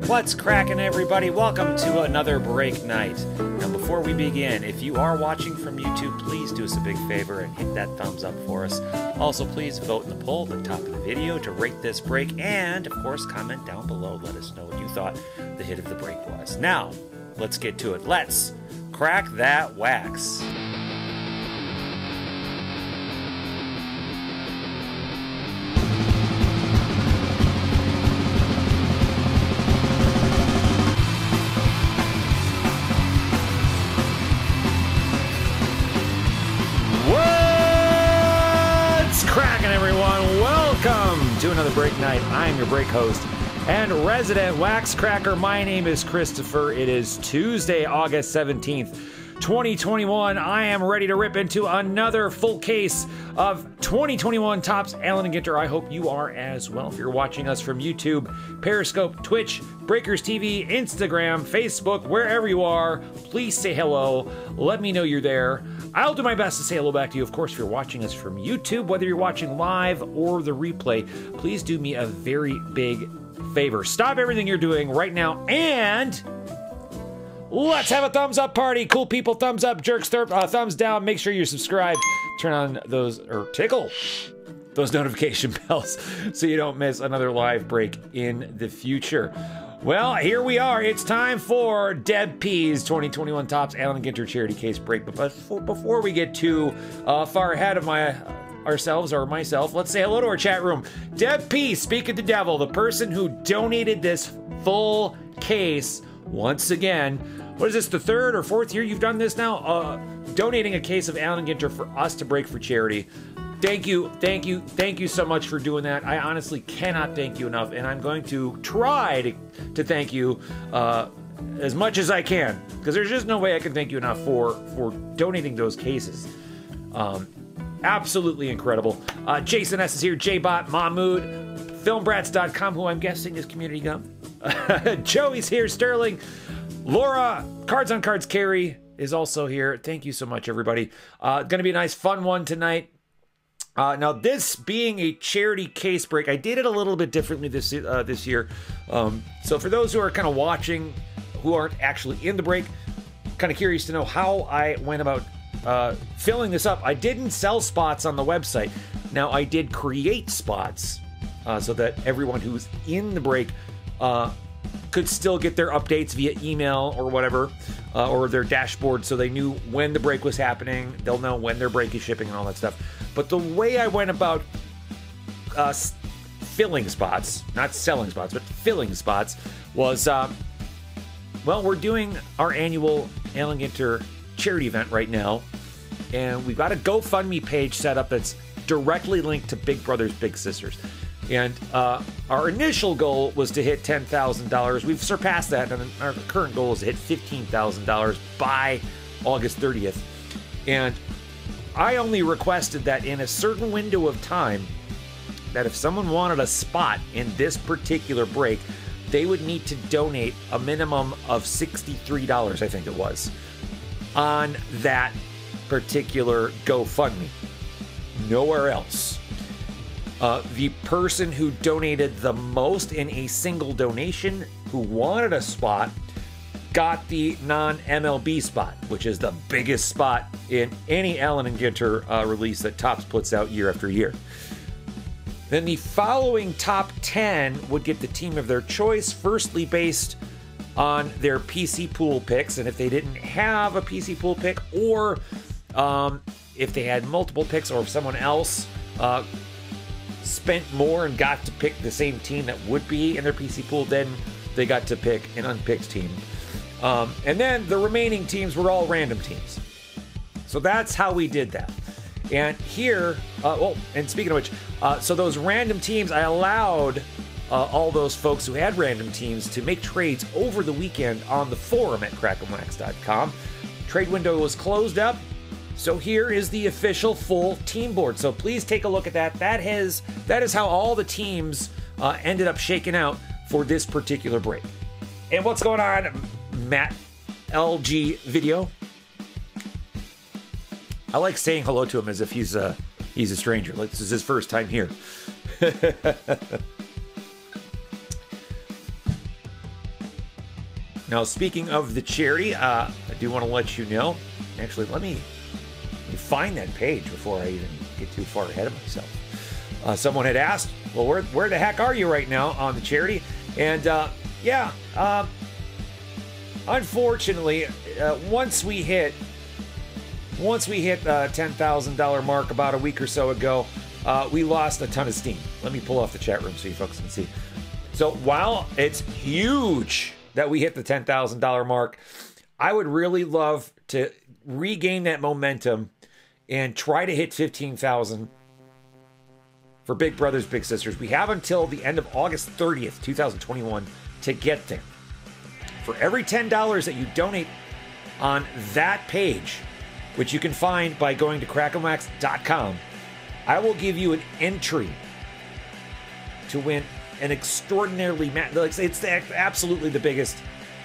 What's cracking, everybody? Welcome to another break night. Now, before we begin, if you are watching from YouTube, please do us a big favor and hit that thumbs up for us. Also, please vote in the poll at the top of the video to rate this break, and of course, comment down below. Let us know what you thought the hit of the break was. Now, let's get to it. Let's crack that wax. To another break night. I am your break host and resident wax cracker. My name is Christopher. It is Tuesday, August 17th, 2021. I am ready to rip into another full case of 2021 Topps Allen & Ginter. I hope you are as well. If you're watching us from YouTube, Periscope, Twitch, Breakers TV, Instagram, Facebook, wherever you are, please say hello. Let me know you're there. I'll do my best to say hello back to you. Of course, if you're watching us from YouTube, whether you're watching live or the replay, please do me a very big favor. Stop everything you're doing right now and let's have a thumbs up party. Cool people, thumbs up, jerks, thumbs down. Make sure you're subscribed. Turn on those, or tickle those notification bells so you don't miss another live break in the future. Well, here we are. It's time for Deb P's 2021 Topps Allen & Ginter Charity Case Break. But before we get too far ahead of myself, let's say hello to our chat room. Deb P, speak of the devil, the person who donated this full case once again. What is this, the third or fourth year you've done this now? Donating a case of Allen & Ginter for us to break for charity. Thank you so much for doing that. I honestly cannot thank you enough, and I'm going to try to thank you as much as I can, because there's just no way I can thank you enough for donating those cases. Absolutely incredible. Jason S is here, J-Bot, Mahmood, Filmbrats.com, who I'm guessing is Community Gum. Joey's here, Sterling, Laura, Cards on Cards, Carrie is also here. Thank you so much, everybody. Going to be a nice, fun one tonight. Now, this being a charity case break, I did it a little bit differently this year. So for those who are kind of watching, who aren't actually in the break, kind of curious to know how I went about filling this up. I didn't sell spots on the website. Now, I did create spots so that everyone who's in the break could still get their updates via email or whatever, or their dashboard, so they knew when the break was happening. They'll know when their break is shipping and all that stuff. But the way I went about filling spots, not selling spots, but filling spots, was, well, we're doing our annual Allen Ginter charity event right now, and we've got a GoFundMe page set up that's directly linked to Big Brothers Big Sisters. And our initial goal was to hit $10,000. We've surpassed that, and our current goal is to hit $15,000 by August 30th. And I only requested that in a certain window of time, that if someone wanted a spot in this particular break, they would need to donate a minimum of $63, I think it was, on that particular GoFundMe. Nowhere else. The person who donated the most in a single donation, who wanted a spot, got the non-MLB spot, which is the biggest spot in any Allen & Ginter release that Topps puts out year after year. Then the following top 10 would get the team of their choice, firstly based on their PC pool picks, and if they didn't have a PC pool pick, or if they had multiple picks, or if someone else spent more and got to pick the same team that would be in their PC pool, then they got to pick an unpicked team. And then the remaining teams were all random teams. So that's how we did that. And here, well, and speaking of which, so those random teams, I allowed all those folks who had random teams to make trades over the weekend on the forum at crackinwax.com. Trade window was closed up. So here is the official full team board. So please take a look at that. That is how all the teams ended up shaking out for this particular break. And what's going on, Matt LG Video? I like saying hello to him as if he's a stranger. Like this is his first time here. Now, speaking of the charity, I do want to let you know. Actually, let me find that page before I even get too far ahead of myself. Someone had asked, well, where the heck are you right now on the charity? And yeah, unfortunately, once we hit the $10,000 mark about a week or so ago, we lost a ton of steam. Let me pull off the chat room so you folks can see. So while it's huge that we hit the $10,000 mark, I would really love to regain that momentum and try to hit 15,000 for Big Brothers Big Sisters. We have until the end of August 30th, 2021 to get there. For every $10 that you donate on that page, which you can find by going to crackinwax.com, I will give you an entry to win an extraordinarily, it's absolutely the biggest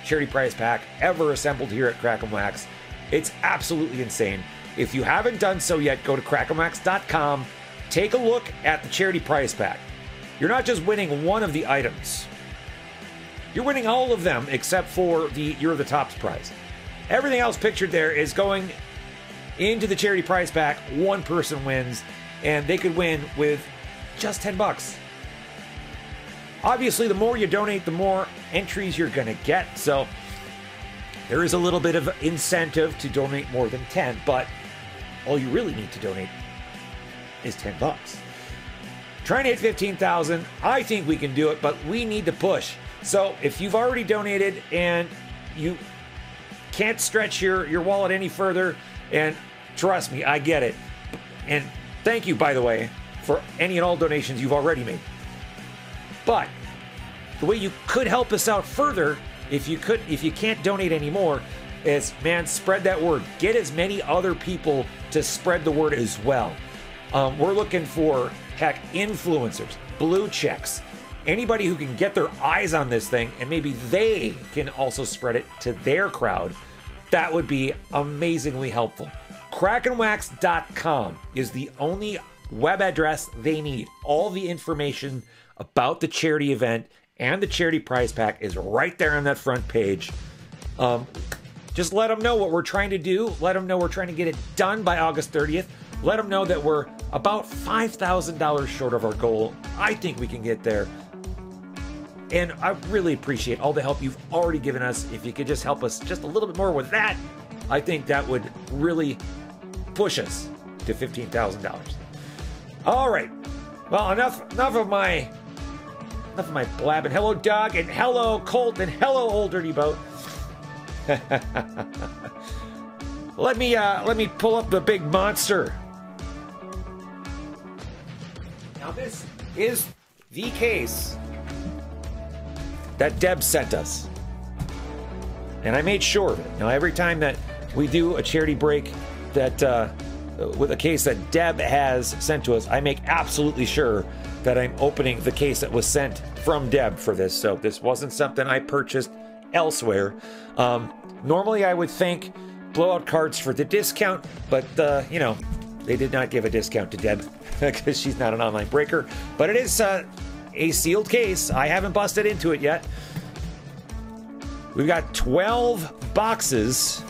charity prize pack ever assembled here at Crackin Wax. It's absolutely insane. If you haven't done so yet, go to crackinwax.com, take a look at the charity prize pack. You're not just winning one of the items. You're winning all of them except for the You're the Tops prize. Everything else pictured there is going into the charity prize pack. One person wins, and they could win with just 10 bucks. Obviously, the more you donate, the more entries you're going to get. So there is a little bit of incentive to donate more than 10, but all you really need to donate is 10 bucks. Trying to hit 15,000, I think we can do it, but we need to push. So if you've already donated and you can't stretch your wallet any further, and trust me, I get it. And thank you, by the way, for any and all donations you've already made. But the way you could help us out further, if you can't donate anymore, is, man, spread that word. Get as many other people to spread the word as well. We're looking for, heck, influencers, blue checks, anybody who can get their eyes on this thing, and maybe they can also spread it to their crowd. That would be amazingly helpful. crackinwax.com is the only web address they need. All the information about the charity event and the charity prize pack is right there on that front page. Just let them know what we're trying to do. Let them know we're trying to get it done by August 30th. Let them know that we're about $5,000 short of our goal. I think we can get there. And I really appreciate all the help you've already given us. If you could just help us just a little bit more with that, I think that would really push us to $15,000. All right. Well, enough of my blabbing. Hello, Doug, and hello, Colt, and hello, Old Dirty Boat. Let me pull up the big monster. Now this is the case that Deb sent us, and I made sure of it. Now every time that we do a charity break that with a case that Deb has sent to us, I make absolutely sure that I'm opening the case that was sent from Deb for this. So this wasn't something I purchased elsewhere. Normally I would thank Blowout Cards for the discount, but you know, they did not give a discount to Deb because she's not an online breaker. But it is a sealed case. I haven't busted into it yet. We've got 12 boxes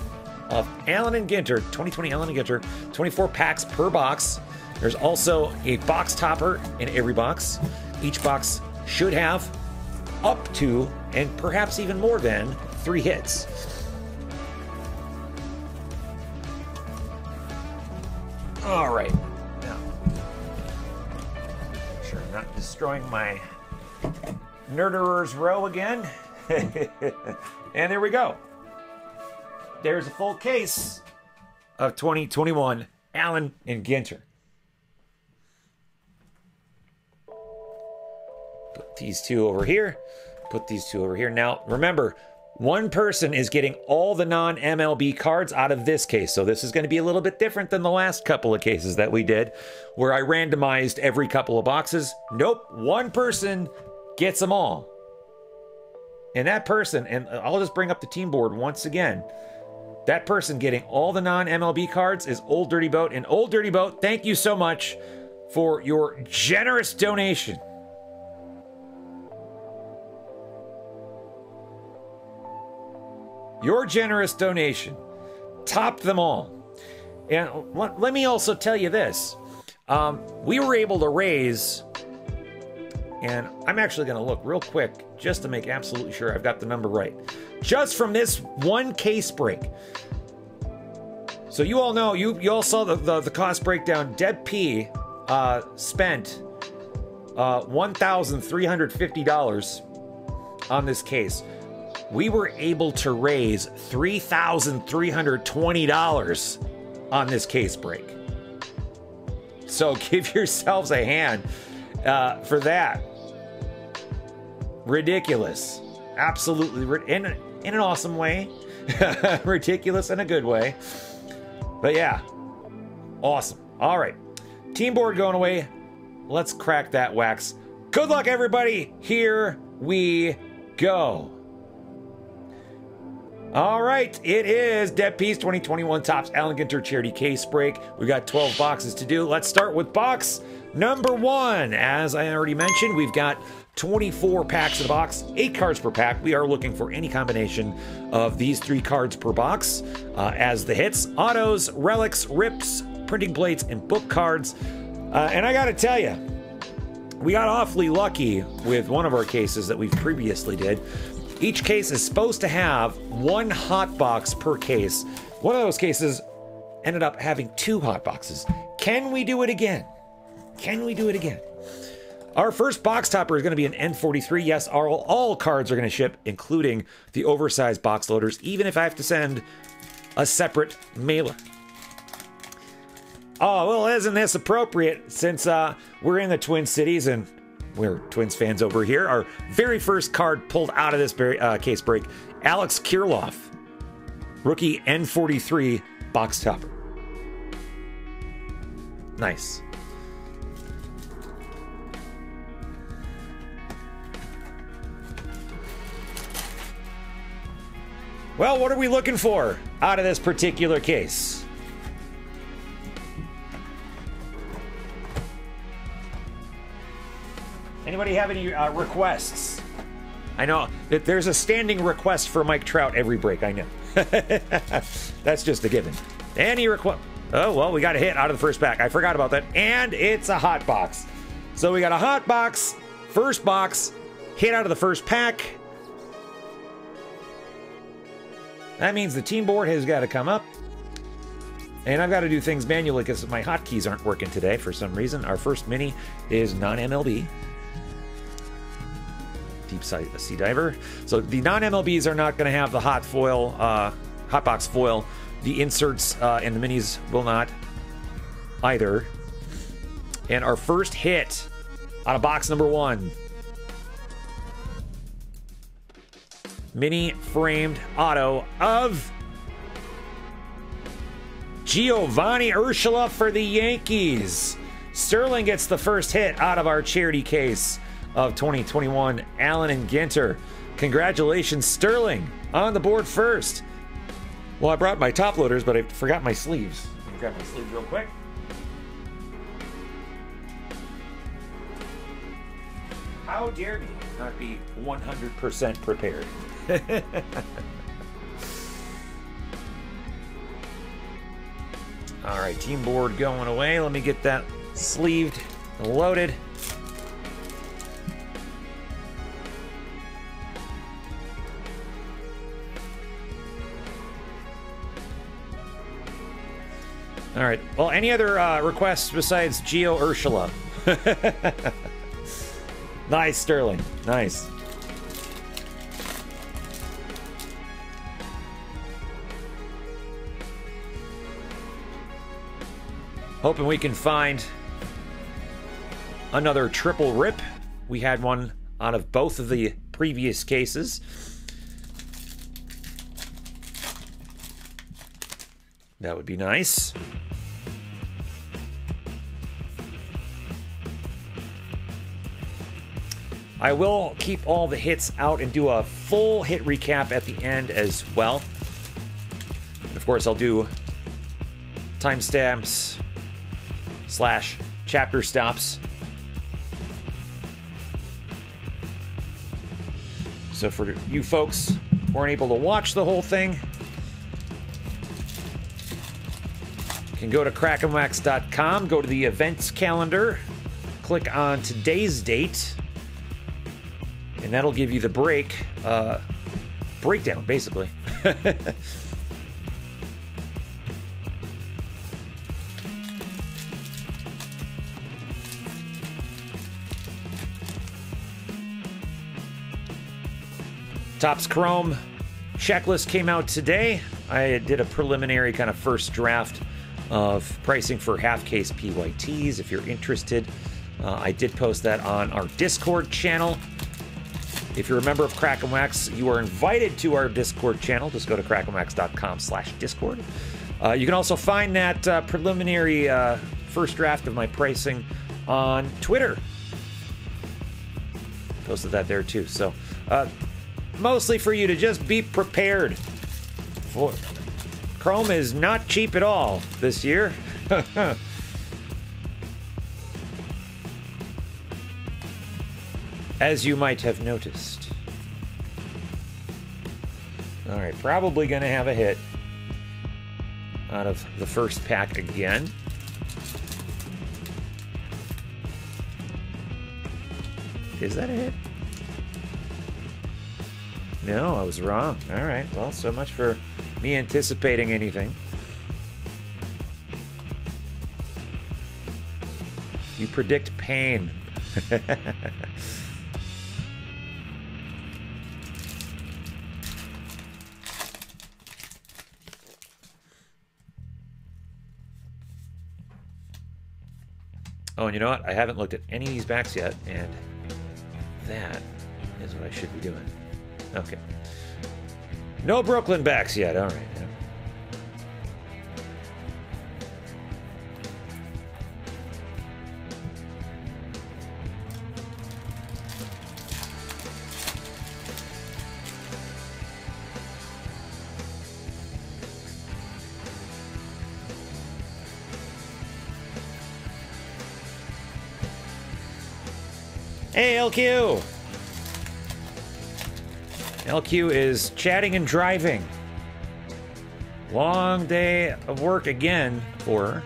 of Allen and Ginter, 2020 Allen and Ginter, 24 packs per box. There's also a box topper in every box. Each box should have up to, and perhaps even more than, 3 hits. All right. Now, make sure I'm not destroying my Nerderer's Row again. And there we go. There's a full case of 2021 Allen and Ginter. Put these two over here. Put these two over here. Now, remember, one person is getting all the non-MLB cards out of this case. So this is going to be a little bit different than the last couple of cases that we did, where I randomized every couple of boxes. Nope, one person gets them all. And that person, and I'll just bring up the team board once again. That person getting all the non-MLB cards is Old Dirty Boat. And Old Dirty Boat, thank you so much for your generous donation. Your generous donation topped them all. And let me also tell you this. We were able to raise, and I'm actually going to look real quick just to make absolutely sure I've got the number right. Just from this one case break. So you all know, you all saw the cost breakdown. Deb P spent $1,350 on this case. We were able to raise $3,320 on this case break. So give yourselves a hand for that. Ridiculous. Absolutely, in an awesome way. Ridiculous in a good way. But yeah, awesome. All right, team board going away. Let's crack that wax. Good luck, everybody. Here we go. All right, it is Deb P's 2021 Topps Allen Ginter Charity Case Break. We got 12 boxes to do. Let's start with box number 1. As I already mentioned, we've got 24 packs in the box, 8 cards per pack. We are looking for any combination of these 3 cards per box as the hits: autos, relics, rips, printing plates, and book cards. And I gotta tell you, we got awfully lucky with one of our cases that we've previously did. Each case is supposed to have 1 hot box per case. One of those cases ended up having 2 hot boxes. Can we do it again? Can we do it again? Our first box topper is going to be an N43. Yes, all cards are going to ship, including the oversized box loaders, even if I have to send a separate mailer. Oh, well, isn't this appropriate since we're in the Twin Cities and we're Twins fans over here? Our very first card pulled out of this case break, Alex Kirilloff, rookie N43 box topper. Nice. Well, what are we looking for out of this particular case? Anybody have any requests? I know that there's a standing request for Mike Trout every break, I know. That's just a given. Any request? Oh, well, we got a hit out of the first pack. I forgot about that. And it's a hot box. So we got a hot box, first box, hit out of the first pack. That means the team board has got to come up. And I've got to do things manually because my hotkeys aren't working today for some reason. Our first mini is non-MLB. Deep sea diver. So the non-MLBs are not going to have the hot foil, hot box foil. The inserts and the minis will not either. And our first hit out of box number 1. Mini framed auto of Giovanni Urshela for the Yankees. Sterling gets the first hit out of our charity case of 2021 Allen and Ginter. Congratulations, Sterling, on the board first. Well, I brought my top loaders, but I forgot my sleeves. Let me grab my sleeves real quick. How dare me not be 100% prepared. All right, team board going away. Let me get that sleeved and loaded. All right. Well, any other requests besides Gio Urshela? Nice, Sterling. Nice. Hoping we can find another triple rip. We had one out of both of the previous cases. That would be nice. I will keep all the hits out and do a full hit recap at the end as well. And of course, I'll do timestamps / chapter stops. So for you folks weren't able to watch the whole thing, you can go to crackinwax.com, go to the events calendar, click on today's date, and that'll give you the breakdown, basically. Topps Chrome checklist came out today. I did a preliminary kind of first draft of pricing for half case PYTs. If you're interested, I did post that on our Discord channel. If you're a member of Crackin Wax, you are invited to our Discord channel. Just go to crackinwax.com/discord. You can also find that preliminary first draft of my pricing on Twitter. Posted that there too. So, mostly for you to just be prepared. For Chrome is not cheap at all this year. As you might have noticed. All right, probably going to have a hit out of the first pack again. Is that a hit? No, I was wrong. All right, well, so much for me anticipating anything. You predict pain. Oh, and you know what? I haven't looked at any of these backs yet, and that is what I should be doing. Okay. No Brooklyn backs yet. All right. Yeah. Hey, LQ! LQ is chatting and driving. Long day of work again for her.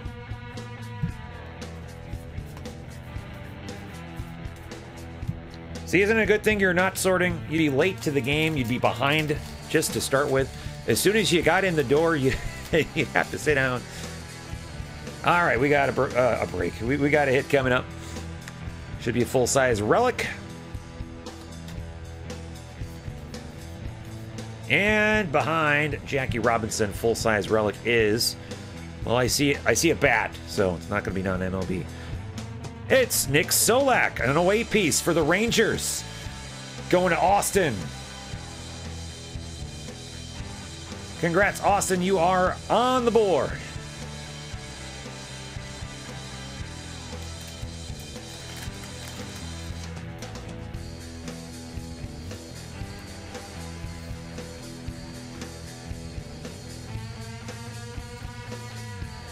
See, isn't it a good thing you're not sorting? You'd be late to the game. You'd be behind just to start with. As soon as you got in the door, you have to sit down. All right, we got a break. We got a hit coming up. Should be a full-size relic. And behind Jackie Robinson, full-size relic is, well, I see a bat, so it's not going to be non-MLB. It's Nick Solak, an away piece for the Rangers, going to Austin. Congrats, Austin, you are on the board.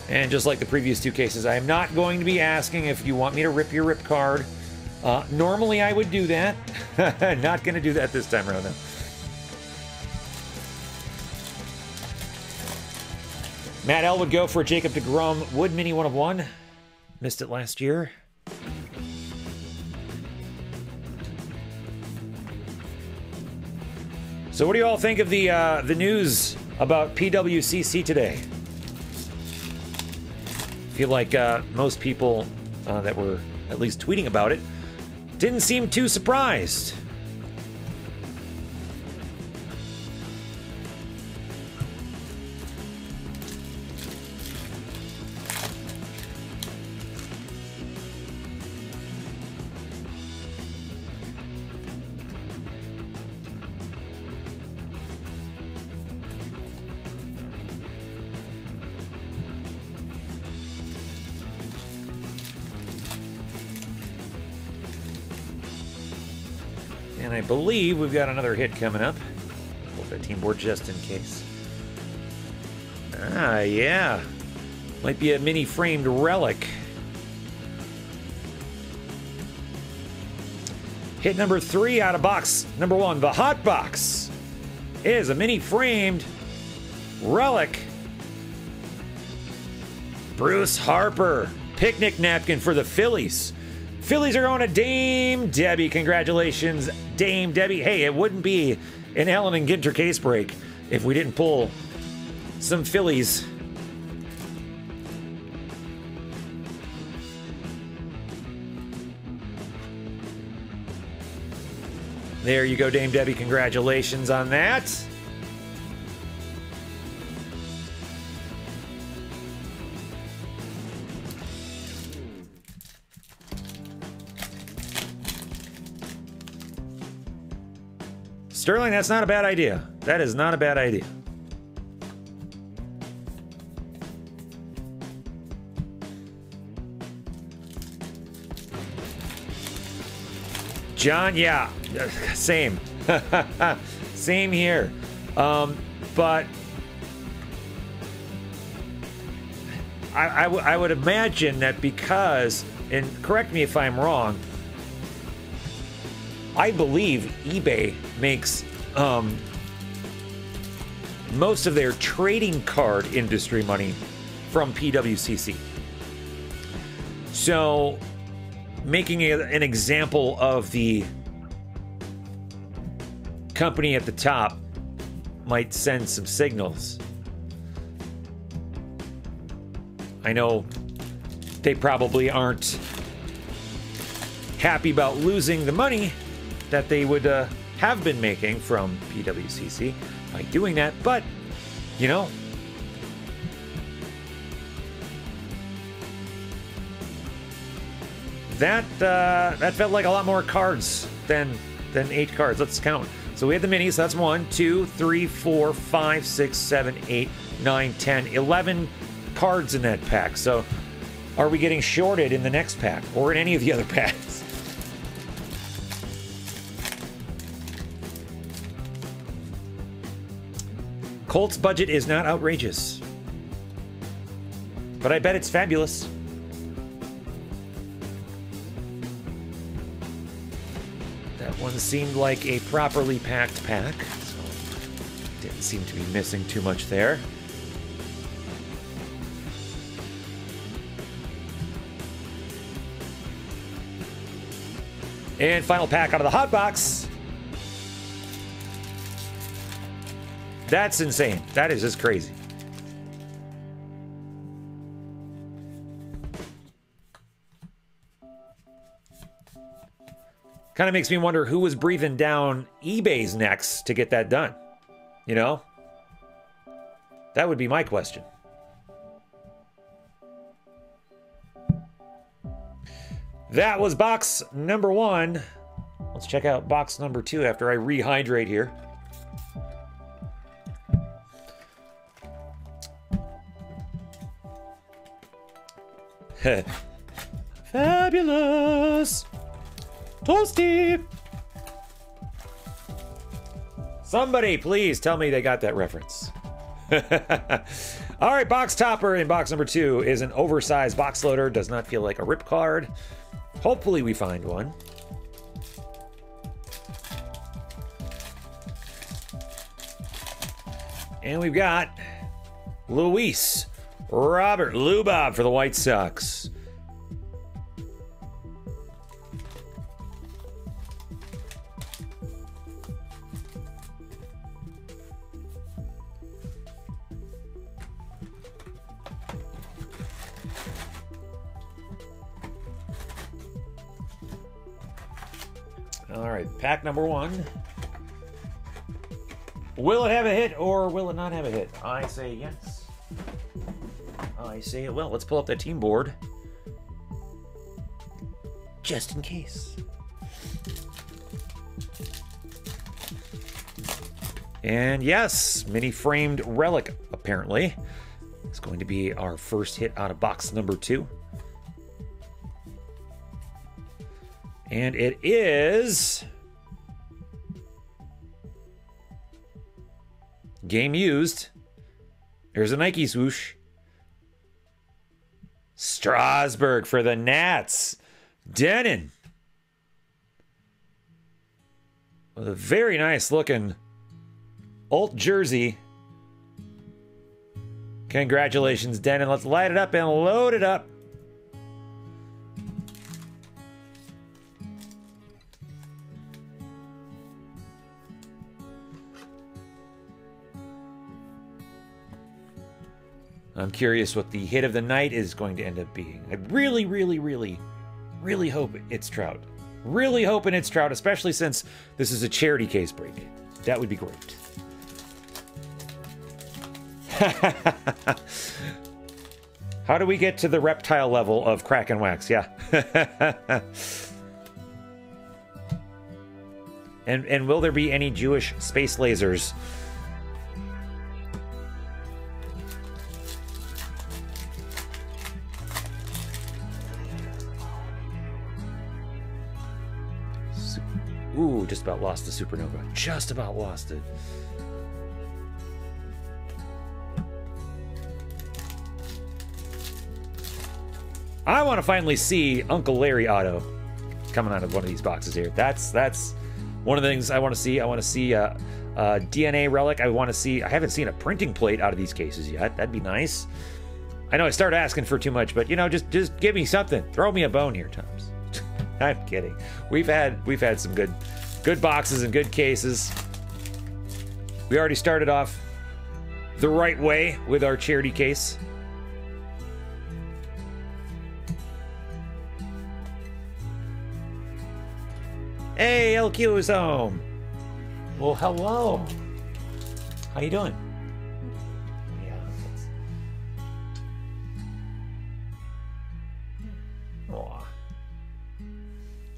And just like the previous two cases, I am not going to be asking if you want me to rip your rip card. Normally I would do that. Not going to do that this time around, though. Matt L would go for Jacob deGrom Wood Mini 1 of 1. Missed it last year. So what do you all think of the news about PWCC today? I feel like most people that were at least tweeting about it didn't seem too surprised. And I believe we've got another hit coming up. Hold that team board just in case. Ah, yeah. Might be a mini framed relic. Hit number 3 out of box number 1, the Hot Box. is a mini framed relic. Bruce Harper, picnic napkin for the Phillies. Phillies are going to Dame Debbie. Congratulations, Dame Debbie. Hey, it wouldn't be an Allen and Ginter case break if we didn't pull some Phillies. There you go, Dame Debbie. Congratulations on that. Sterling, that's not a bad idea. That is not a bad idea. John, yeah, same. Same here. But I would imagine that because, and correct me if I'm wrong, I believe eBay makes most of their trading card industry money from PWCC. So making an example of the company at the top might send some signals. I know they probably aren't happy about losing the money that they would have been making from PWCC by doing that, but you know, that felt like a lot more cards than 8 cards. Let's count. So we had the minis. That's 1, 2, 3, 4, 5, 6, 7, 8, 9, 10, 11 cards in that pack. So are we getting shorted in the next pack or in any of the other packs? Colt's budget is not outrageous, but I bet it's fabulous. That one seemed like a properly packed pack, so didn't seem to be missing too much there. And final pack out of the hot box. That's insane. That is just crazy. Kind of makes me wonder who was breathing down eBay's necks to get that done. You know? That would be my question. That was box number 1. Let's check out box number 2 after I rehydrate here. Fabulous! Toasty! Somebody please tell me they got that reference. All right, box topper in box number 2 is an oversized box loader. Does not feel like a rip card. Hopefully we find one. And we've got Luis Robert Lubob for the White Sox. All right, pack number 1. Will it have a hit or will it not have a hit? I say yes. I say it will. Let's pull up that team board. Just in case. And yes, mini framed relic, apparently. It's going to be our first hit out of box number 2. And it is game used. There's a Nike swoosh. Strasburg for the Nats. Denon. With a very nice looking Alt jersey. Congratulations, Denon. Let's light it up and load it up. I'm curious what the hit of the night is going to end up being. I really, really, really, really hope it's Trout. Really hoping it's Trout, especially since this is a charity case break. That would be great. How do we get to the reptile level of Crackin wax? Yeah. and will there be any Jewish space lasers? Ooh, just about lost the supernova. Just about lost it. I want to finally see Uncle Larry Otto coming out of one of these boxes here. That's one of the things I want to see. I want to see a DNA relic. I want to see... I haven't seen a printing plate out of these cases yet. That'd be nice. I know I started asking for too much, but, you know, just give me something. Throw me a bone here, Toms. I'm kidding. We've had some good boxes and good cases. We already started off the right way with our charity case. Hey, LQ is home. Well, hello. How you doing? Yeah. Aw.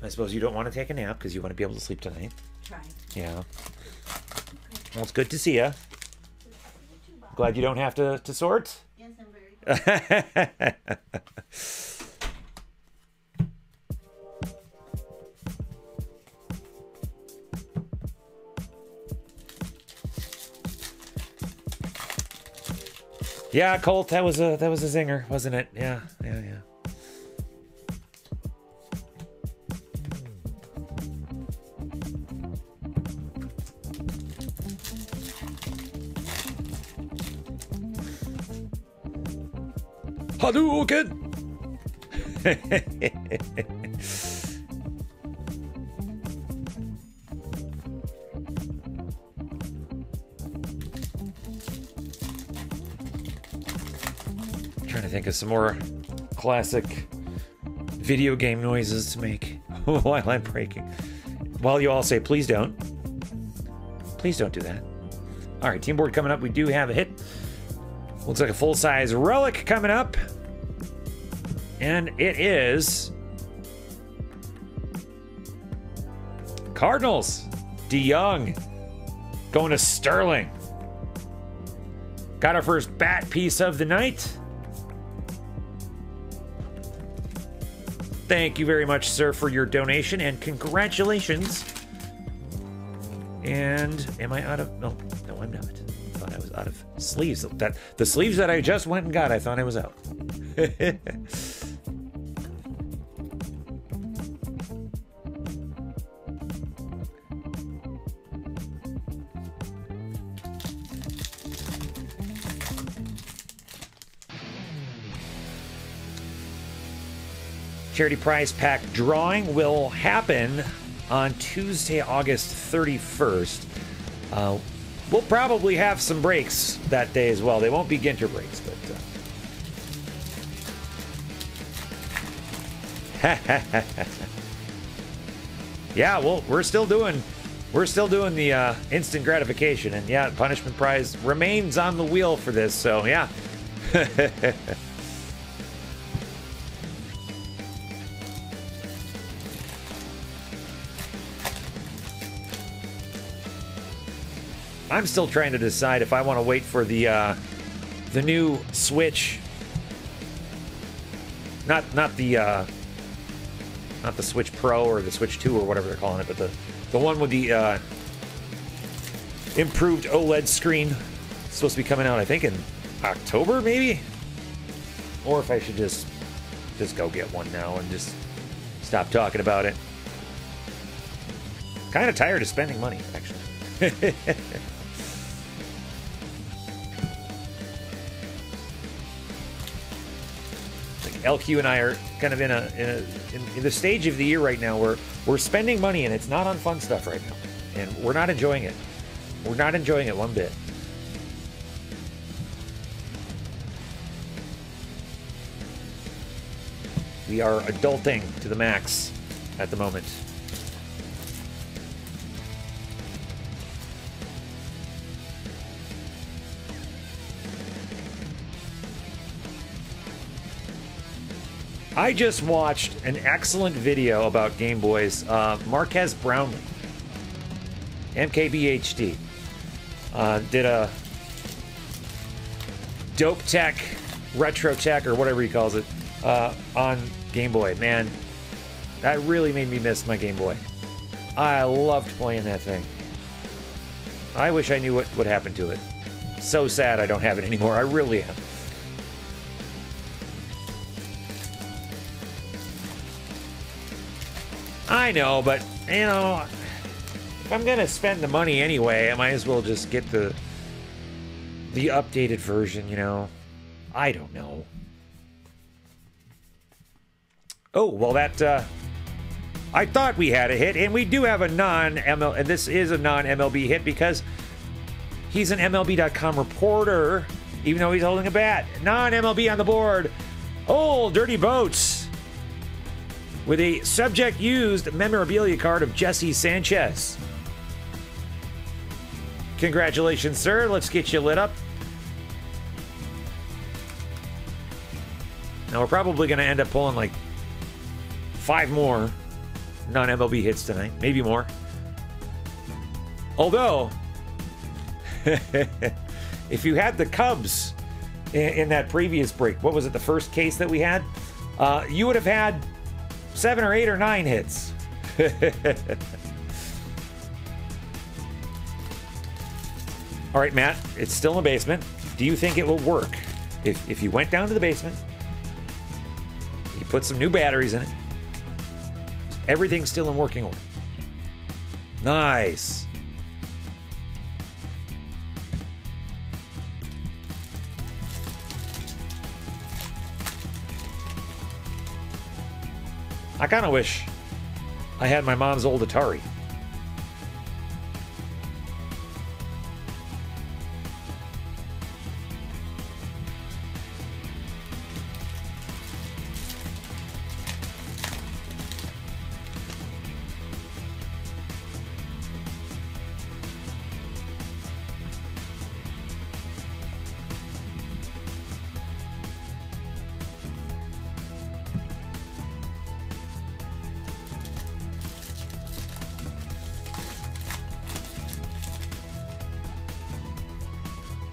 I suppose you don't want to take a nap because you want to be able to sleep tonight. Try. Yeah. Well, it's good to see you. Glad you don't have to sort? Yes, I'm very good. Yeah, Colt, that was a zinger, wasn't it? Yeah. Hadouken! Trying to think of some more classic video game noises to make while I'm breaking. While you all say, please don't. Please don't do that. All right, team board coming up. We do have a hit. Looks like a full-size relic coming up. And it is Cardinals. DeYoung going to Sterling. Got our first bat piece of the night. Thank you very much, sir, for your donation, and congratulations. And am I out of... No, I'm not. I thought I was out of sleeves. The sleeves that I just went and got, I thought I was out. Charity prize pack drawing will happen on Tuesday, August 31st. We'll probably have some breaks that day as well. They won't be Ginter breaks, but... yeah, well, we're still doing the instant gratification, and yeah, punishment prize remains on the wheel for this, so yeah. I'm still trying to decide if I want to wait for the new Switch. Not the Switch Pro or the Switch 2 or whatever they're calling it, but the one with the improved OLED screen. It's supposed to be coming out, I think, in October, maybe? Or if I should just go get one now and just stop talking about it. Kind of tired of spending money, actually. LQ and I are kind of in the stage of the year right now where we're spending money and it's not on fun stuff right now, and we're not enjoying it. We're not enjoying it one bit. We are adulting to the max at the moment. I just watched an excellent video about Game Boys. Marquez Brownlee, MKBHD, did a dope tech, retro tech, or whatever he calls it, on Game Boy. Man, that really made me miss my Game Boy. I loved playing that thing. I wish I knew what happened to it. So sad I don't have it anymore. I really am. I know, but, you know, if I'm gonna spend the money anyway, I might as well just get the updated version, you know? I don't know. Oh, well, that, I thought we had a hit, and we do have a non-ML, and this is a non-MLB hit because he's an MLB.com reporter, even though he's holding a bat. Non-MLB on the board. Oh, Dirty Boats. With a subject-used memorabilia card of Jesse Sanchez. Congratulations, sir. Let's get you lit up. Now, we're probably going to end up pulling like 5 more non-MLB hits tonight. Maybe more. Although, if you had the Cubs in that previous break, what was it, the first case that we had? You would have had 7 or 8 or 9 hits. All right, Matt, it's still in the basement. Do you think it will work? If you went down to the basement, you put some new batteries in it, everything's still in working order. Nice. I kind of wish I had my mom's old Atari.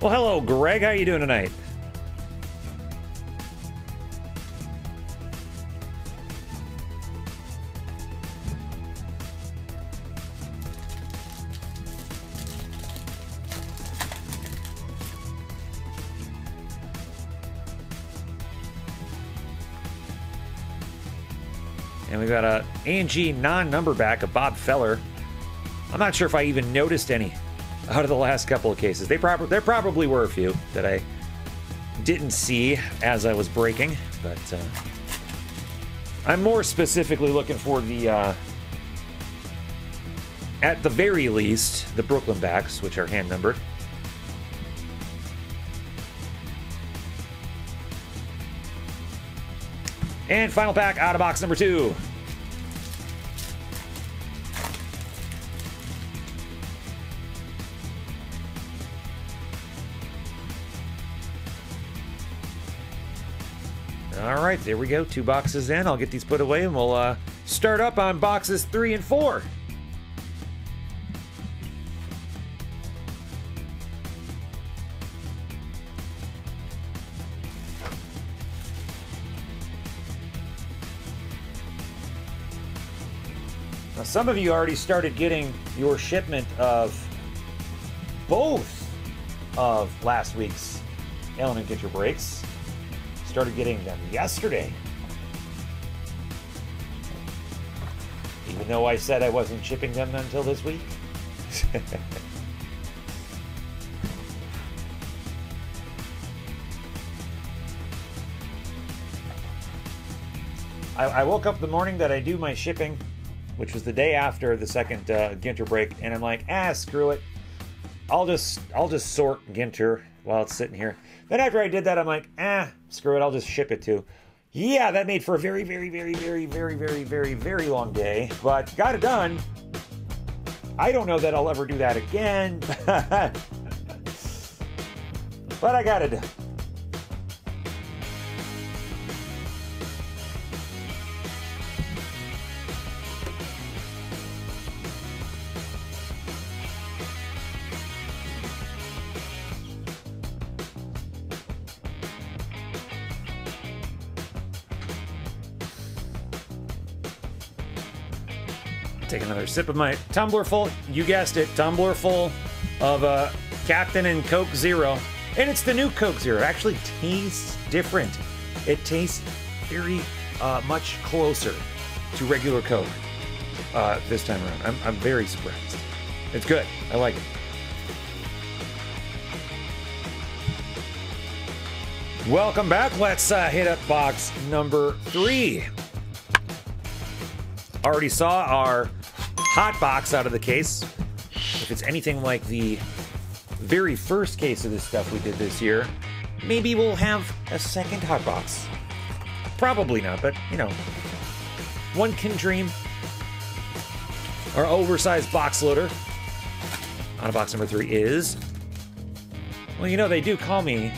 Well, hello, Greg. How you doing tonight? And we've got a A&G non-number back of Bob Feller. I'm not sure if I even noticed any out of the last couple of cases. There probably were a few that I didn't see as I was breaking, but I'm more specifically looking for the, at the very least, the Brooklyn backs, which are hand numbered. And final pack out of box number 2. All right, there we go. 2 boxes in. I'll get these put away, and we'll start up on boxes 3 and 4. Now, some of you already started getting your shipment of both of last week's Element Get Your Breaks. Started getting them yesterday. Even though I said I wasn't shipping them until this week. I woke up the morning that I do my shipping, which was the day after the second Ginter break, and I'm like, screw it. I'll just sort Ginter while it's sitting here. Then after I did that, I'm like, screw it, I'll just ship it too. Yeah, that made for a very, very, very, very, very, very, very, very long day, but got it done. I don't know that I'll ever do that again, but I got it done. Take another sip of my tumbler full. You guessed it, tumbler full of Captain and Coke Zero. And it's the new Coke Zero. It actually tastes different. It tastes very much closer to regular Coke this time around. I'm very surprised. It's good. I like it. Welcome back. Let's hit up box number 3. Already saw our hot box out of the case. If it's anything like the very first case of this stuff we did this year, maybe we'll have a second hot box. Probably not, but you know, one can dream. Our oversized box loader on box number 3 is, well, you know, they do call me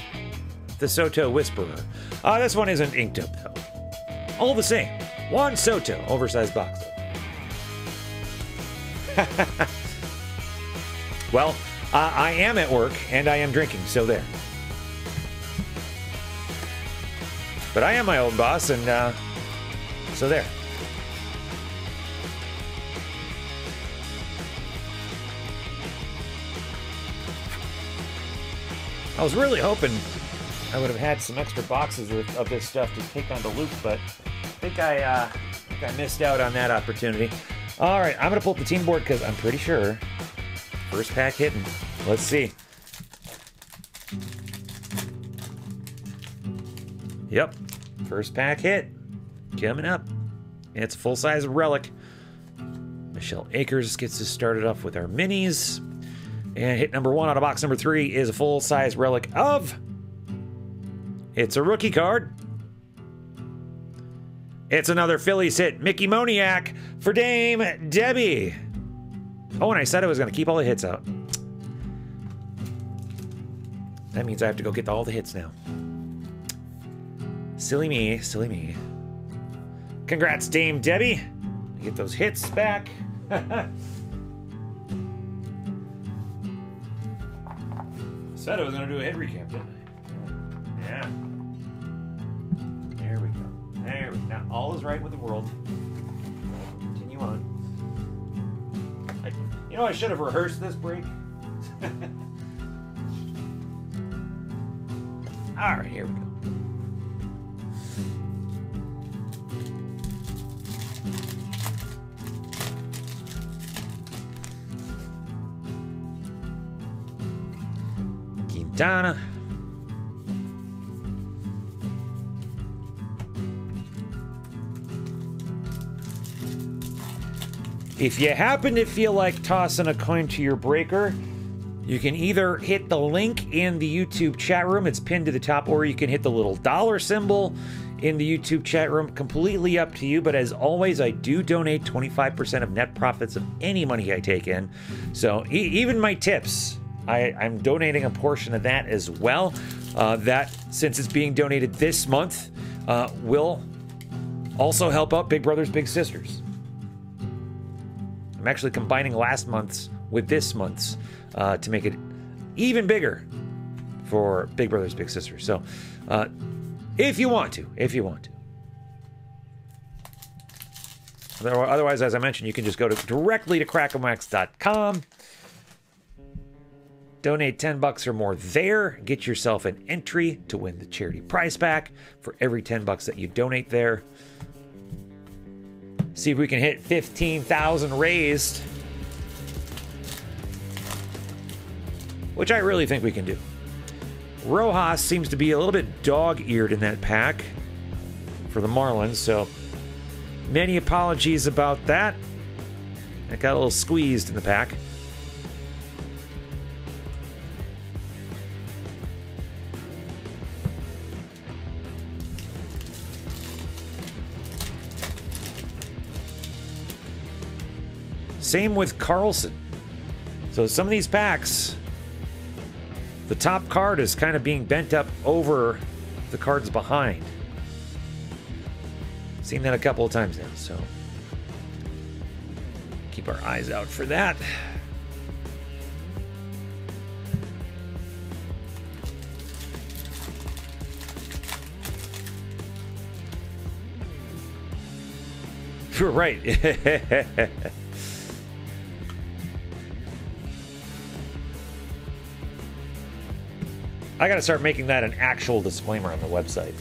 the Soto Whisperer. This one isn't inked up though. All the same, one Soto oversized box loader. Well, I am at work and I am drinking, so there. But I am my own boss, and so there. I was really hoping I would have had some extra boxes of this stuff to take on the loop, but I think I missed out on that opportunity. All right, I'm going to pull up the team board because I'm pretty sure first pack hitting. Let's see. Yep, first pack hit coming up. It's a full-size relic. Michelle Akers gets us started off with our minis. And hit number 1 out of box number 3 is a full-size relic of... It's a rookie card. It's another Phillies hit, Mickey Moniak for Dame Debbie. Oh, and I said I was going to keep all the hits out. That means I have to go get all the hits now. Silly me, silly me. Congrats, Dame Debbie. Get those hits back. Said I was going to do a hit recap, didn't I? Yeah. There we go. There we go. Now, all is right with the world. Continue on. You know, I should have rehearsed this break. All right, here we go. Quintana. If you happen to feel like tossing a coin to your breaker, you can either hit the link in the YouTube chat room, it's pinned to the top, or you can hit the little dollar symbol in the YouTube chat room. Completely up to you, but as always, I do donate 25% of net profits of any money I take in. So even my tips, I'm donating a portion of that as well. That, since it's being donated this month, will also help out Big Brothers Big Sisters. I'm actually combining last month's with this month's to make it even bigger for Big Brothers Big Sisters. So if you want to. Otherwise, as I mentioned, you can just go directly to crackinwax.com. Donate $10 or more there. Get yourself an entry to win the charity prize pack for every $10 that you donate there. See if we can hit 15,000 raised, which I really think we can do. Rojas seems to be a little bit dog-eared in that pack for the Marlins, so Many apologies about that. I got a little squeezed in the pack. Same with Carlson. So some of these packs, the top card is kind of being bent up over the cards behind. Seen that a couple of times now, so keep our eyes out for that. You're right. I gotta start making that an actual disclaimer on the website.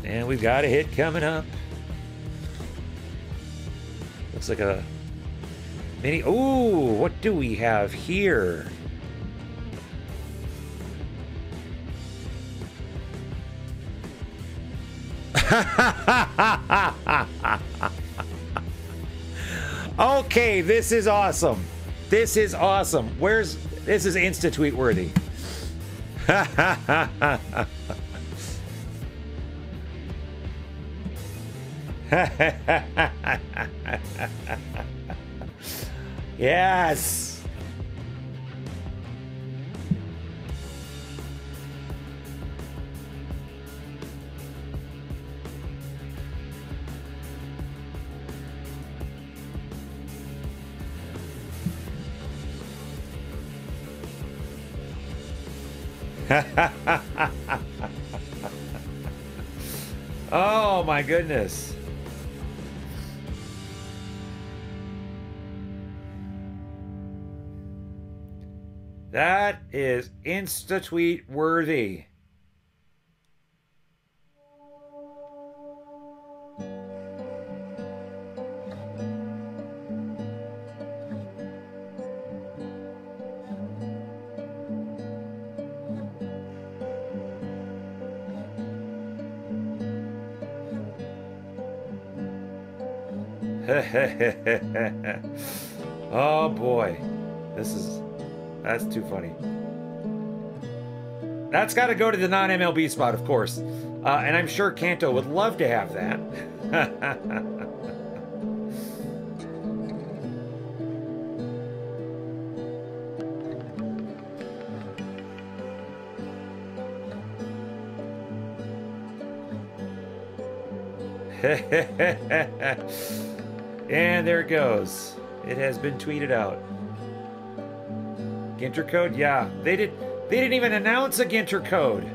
And we've got a hit coming up. Looks like a mini. Ooh, what do we have here? Okay, this is awesome. This is awesome. This is Insta-tweet worthy. Yes. Oh my goodness. That is Insta-tweet worthy. Oh boy, that's too funny. That's got to go to the non-MLB spot, of course, and I'm sure Kanto would love to have that. And there it goes. It has been tweeted out. Ginter code? Yeah. They didn't even announce a Ginter code.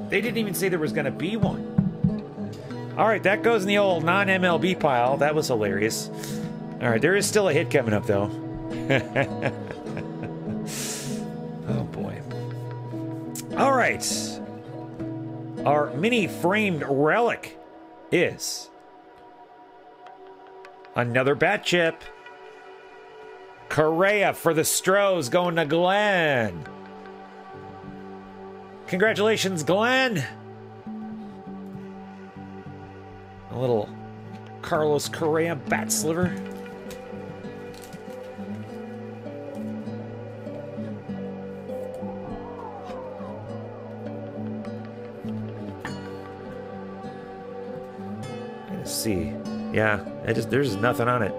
They didn't even say there was going to be one. Alright, that goes in the old non-MLB pile. That was hilarious. Alright, there is still a hit coming up, though. Oh, boy. Alright. Our mini framed relic is another bat chip. Correa for the Stros going to Glenn. Congratulations, Glenn. A little Carlos Correa bat sliver. Let's see. Yeah, there's nothing on it.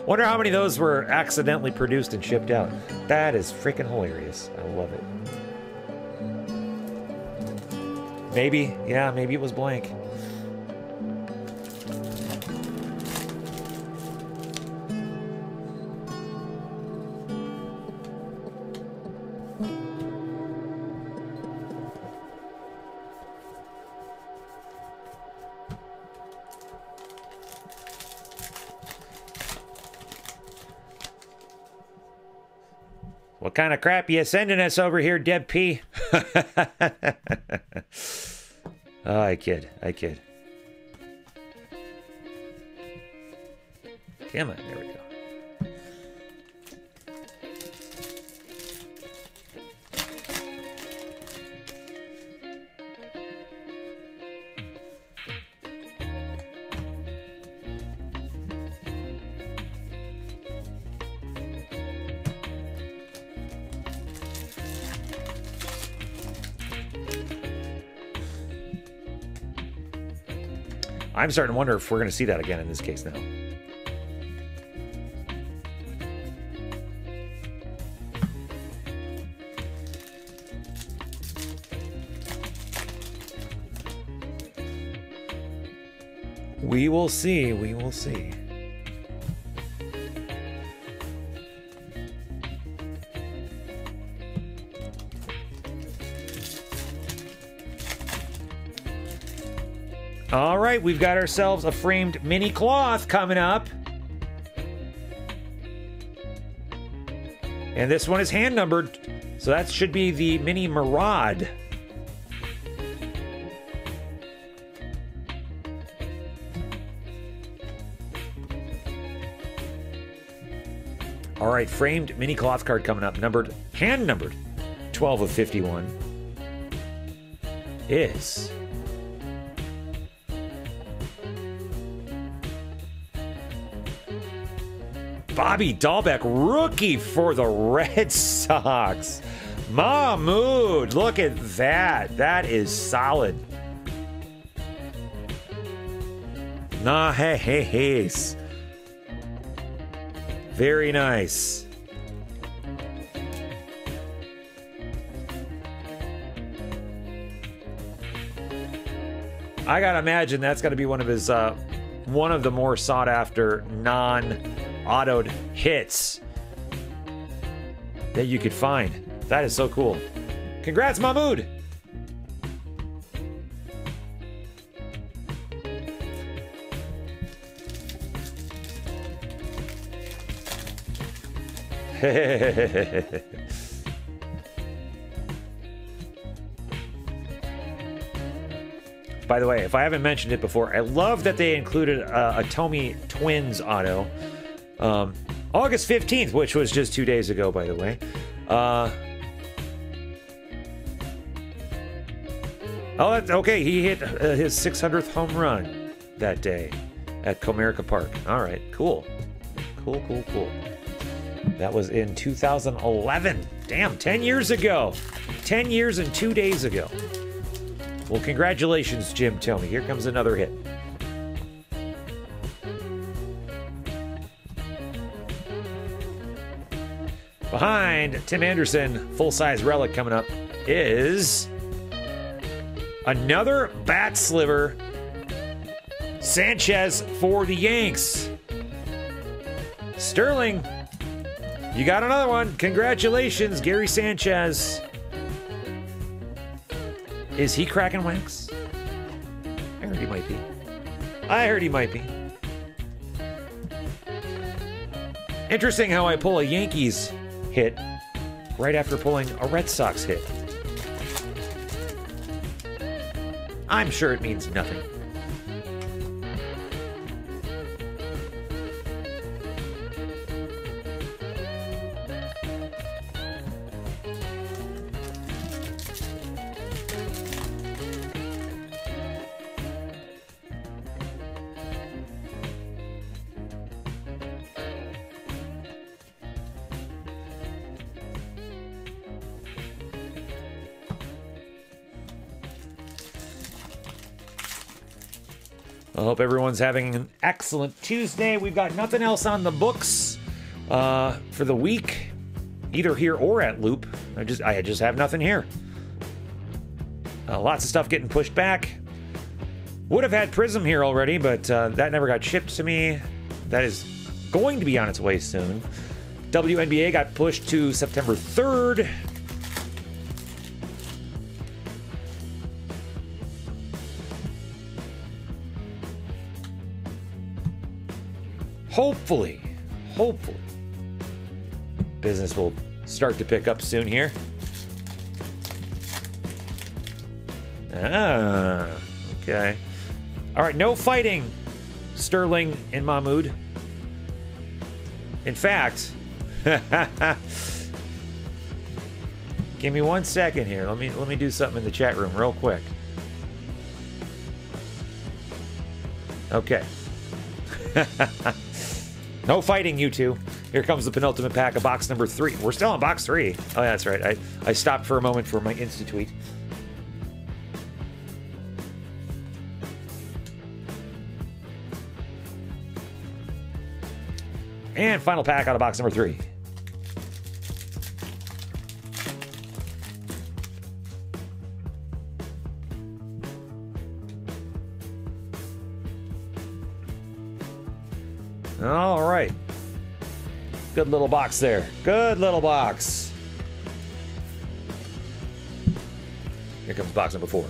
Wonder how many of those were accidentally produced and shipped out. That is freaking hilarious. I love it. Maybe, yeah, maybe it was blank. What kind of crap you sending us over here, Deb P? Oh, I kid. Come on, there we go. I'm starting to wonder if we're going to see that again in this case now. We will see. We will see. All right, we've got ourselves a framed mini cloth coming up. And this one is hand numbered, so that should be the mini Murad. All right, framed mini cloth card coming up, numbered, hand numbered, 12 of 51, is Bobby Dahlbeck, rookie for the Red Sox. Mahmood, look at that. That is solid. Nice. Very nice. I gotta imagine that's gotta be one of his, one of the more sought after non-autoed hits that you could find. That is so cool. Congrats, Mahmood. By the way, if I haven't mentioned it before, I love that they included a Tommy Twins auto. August 15th, which was just 2 days ago, by the way. Oh, that's okay. He hit his 600th home run that day at Comerica Park. All right, cool. Cool. That was in 2011. Damn, 10 years ago. 10 years and 2 days ago. Well, congratulations, Jim Tomey. Here comes another hit. Behind Tim Anderson, full-size relic coming up, is another bat sliver. Sanchez for the Yanks. Sterling, you got another one. Congratulations, Gary Sanchez. Is he cracking wax? I heard he might be. Interesting how I pull a Yankees hit right after pulling a Red Sox hit. I'm sure it means nothing. I hope everyone's having an excellent Tuesday. We've got nothing else on the books for the week, either here or at Loop. I just have nothing here. Lots of stuff getting pushed back. Would have had Prism here already, but that never got shipped to me. That is going to be on its way soon. WNBA got pushed to September 3rd. Hopefully, business will start to pick up soon here. Ah, okay. All right, no fighting, Sterling and Mahmood. In fact, give me 1 second here. Let me do something in the chat room real quick. Okay. No fighting, you two. Here comes the penultimate pack of box number 3. We're still on box 3. Oh, yeah, that's right. I stopped for a moment for my Insta tweet. And final pack out of box number 3. All right. Good little box there. Good little box. Here comes box number 4.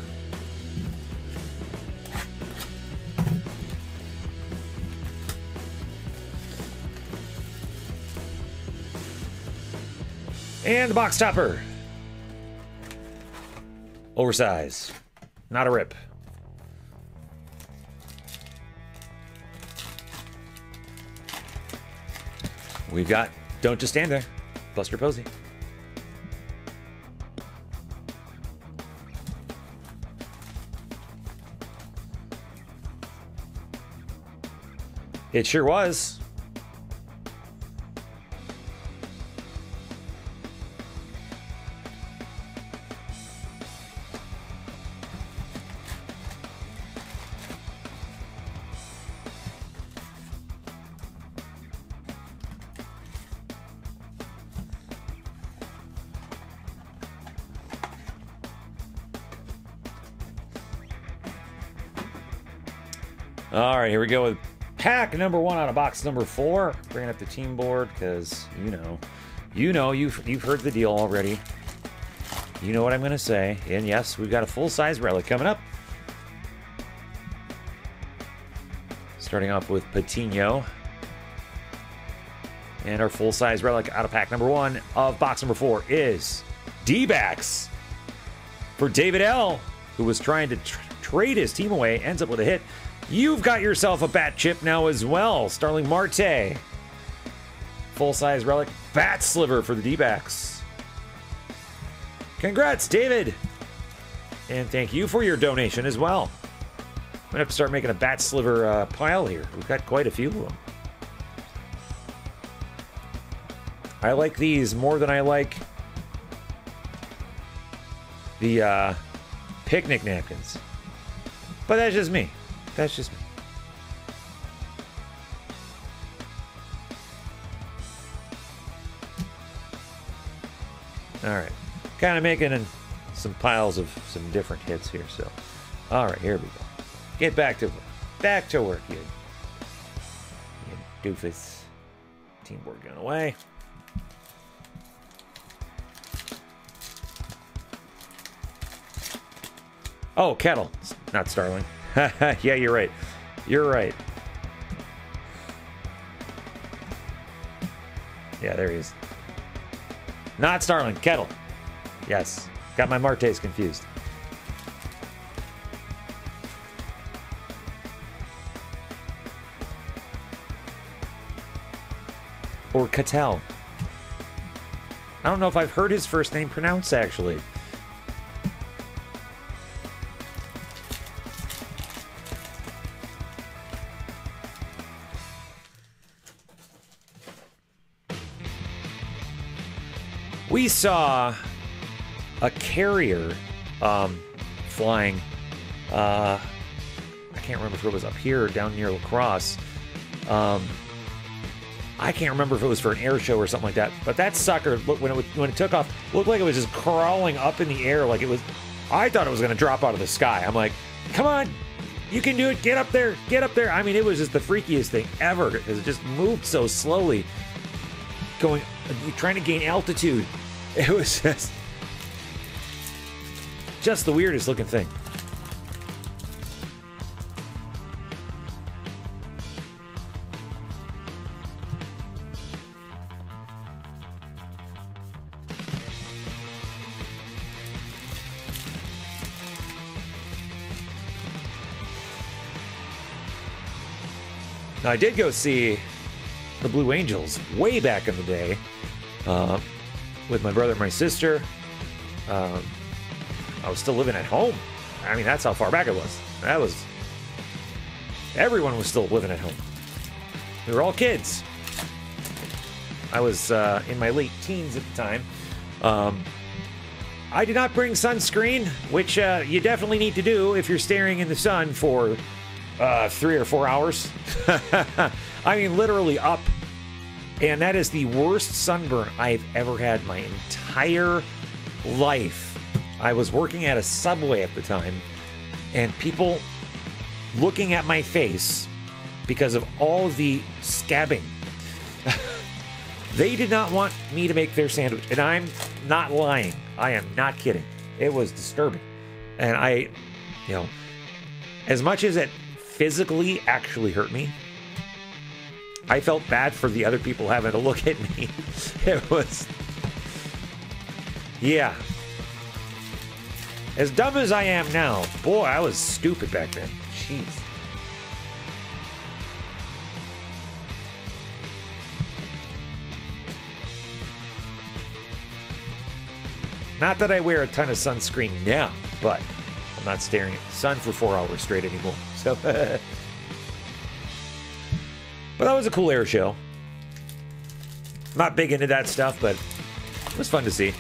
And the box topper. Oversize. Not a rip. We've got Don't Just Stand There, Buster Posey. It sure was. All right, here we go with pack number 1 out of box number 4. Bringing up the team board because you've heard the deal already. You know what I'm going to say. And yes, we've got a full-size relic coming up. Starting off with Patino. And our full-size relic out of pack number 1 of box number 4 is D-backs for David L., who was trying to trade his team away, ends up with a hit. You've got yourself a bat chip now as well. Starling Marte. Full-size relic bat sliver for the D-backs. Congrats, David. And thank you for your donation as well. I'm going to have to start making a bat sliver pile here. We've got quite a few of them. I like these more than I like the picnic napkins. But that's just me. That's just me. All right. Kind of making some piles of some different hits here. So, all right, here we go. Get back to work. Back to work, you doofus. Team board going away. Oh, Kettle, not Starling. Yeah, you're right. You're right. Yeah, there he is. Not Starling, Kettle. Yes, got my Martes confused. Or Cattell. I don't know if I've heard his first name pronounced, actually. We saw a carrier flying. I can't remember if it was up here or down near La Crosse. I can't remember if it was for an air show or something like that. But that sucker, look, when it took off, looked like it was just crawling up in the air. Like it was. I thought it was going to drop out of the sky. I'm like, come on, you can do it. Get up there. Get up there. I mean, it was just the freakiest thing ever because it just moved so slowly, trying to gain altitude. It was just the weirdest looking thing. Now, I did go see the Blue Angels way back in the day. With my brother and my sister. I was still living at home. I mean, that's how far back it was. Everyone was still living at home. We were all kids. I was in my late teens at the time. I did not bring sunscreen, which you definitely need to do if you're staring in the sun for 3 or 4 hours. I mean, literally up And that is the worst sunburn I've ever had my entire life. I was working at a Subway at the time, and people looking at my face because of all the scabbing. They did not want me to make their sandwich, and I'm not lying. I am not kidding. It was disturbing. And I, you know, as much as it physically actually hurt me, I felt bad for the other people having to look at me. It was, yeah. As dumb as I am now, boy, I was stupid back then. Jeez. Not that I wear a ton of sunscreen now, but I'm not staring at the sun for 4 hours straight anymore. So, but that was a cool air show. Not big into that stuff, but it was fun to see.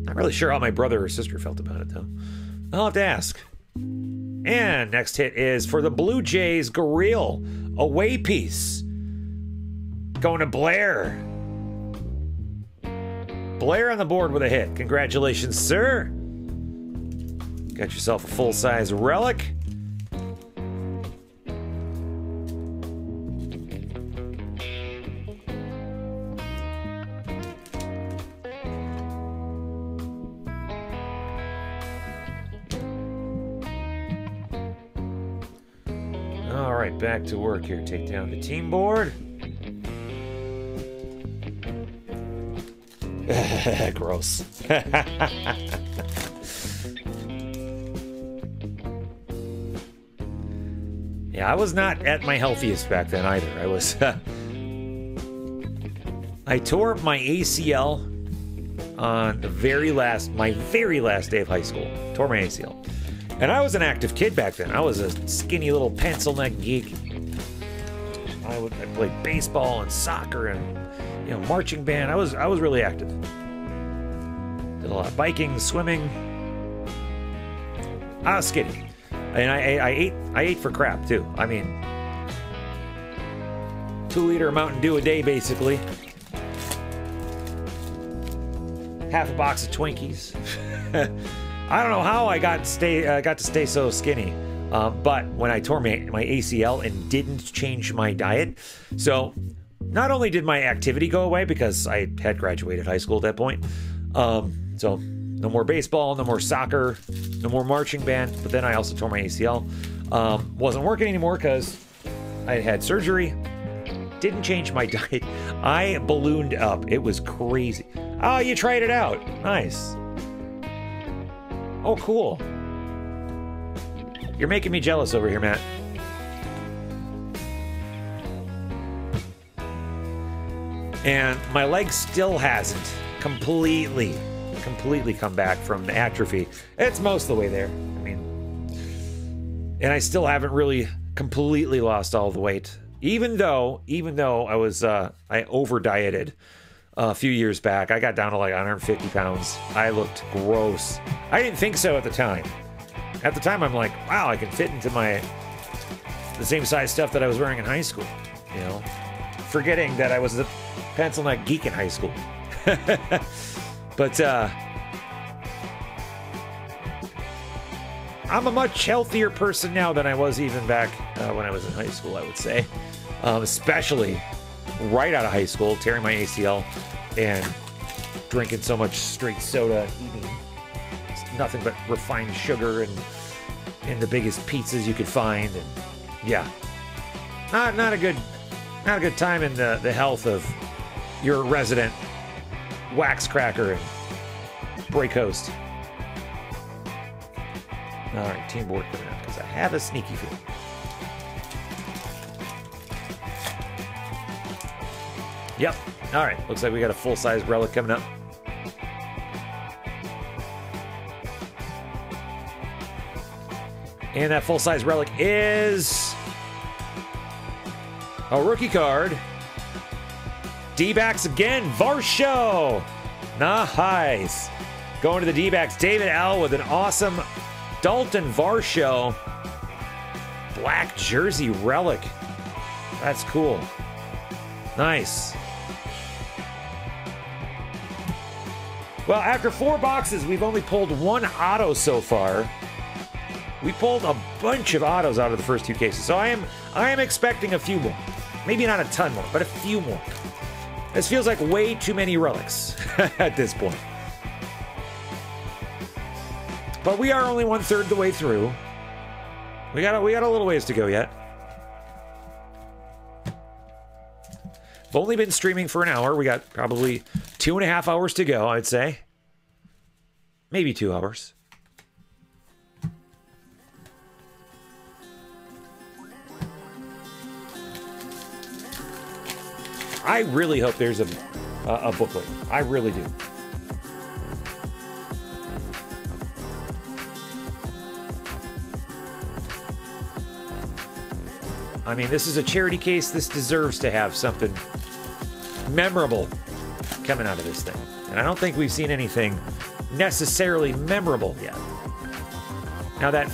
Not really sure how my brother or sister felt about it, though. I'll have to ask. And next hit is for the Blue Jays Gorille away piece. Going to Blair. Blair on the board with a hit. Congratulations, sir. Got yourself a full-size relic. All right, back to work here. Take down the team board. Gross. Yeah, I was not at my healthiest back then either. I was. I tore my ACL on the my very last day of high school. Tore my ACL. And I was an active kid back then. I was a skinny little pencil neck geek. I played baseball and soccer and, you know, marching band. I was really active. Did a lot of biking, swimming. I was skinny. And I ate for crap too. I mean, 2-liter Mountain Dew a day basically. Half a box of Twinkies. I don't know how I got to stay so skinny, but when I tore my ACL and didn't change my diet, so not only did my activity go away because I had graduated high school at that point, so no more baseball, no more soccer, no more marching band, but then I also tore my ACL. Wasn't working anymore because I had surgery. Didn't change my diet. I ballooned up. It was crazy. Oh, you tried it out. Nice. Oh, cool. You're making me jealous over here, Matt. And my leg still hasn't completely come back from the atrophy. It's most of the way there. I mean, and I still haven't really completely lost all the weight. Even though I was, I over-dieted a few years back. I got down to like 150 pounds. I looked gross. I didn't think so at the time. At the time, I'm like, wow, I can fit into the same size stuff that I was wearing in high school. You know, forgetting that I was a pencil neck geek in high school. But I'm a much healthier person now than I was even back when I was in high school, I would say. Especially right out of high school, tearing my ACL and drinking so much straight soda, eating nothing but refined sugar and the biggest pizzas you could find, and yeah, not a good time in the health of your resident wax cracker and break host. All right, team board coming out because I have a sneaky feeling. Yep. All right. Looks like we got a full-size relic coming up. And that full-size relic is a rookie card. D-backs again. Varsho. Nice. Going to the D-backs. David L. with an awesome Dalton Varsho black jersey relic. That's cool. Nice. Well, after 4 boxes, we've only pulled 1 auto so far. We pulled a bunch of autos out of the first 2 cases, so I am expecting a few more. Maybe not a ton more, but a few more. This feels like way too many relics at this point. But we are only 1/3 the way through. We got a little ways to go yet. I've only been streaming for an hour. We got probably 2.5 hours to go, I'd say. Maybe 2 hours. I really hope there's a booklet. I really do. I mean, this is a charity case. This deserves to have something memorable coming out of this thing. And I don't think we've seen anything necessarily memorable yet. Now, that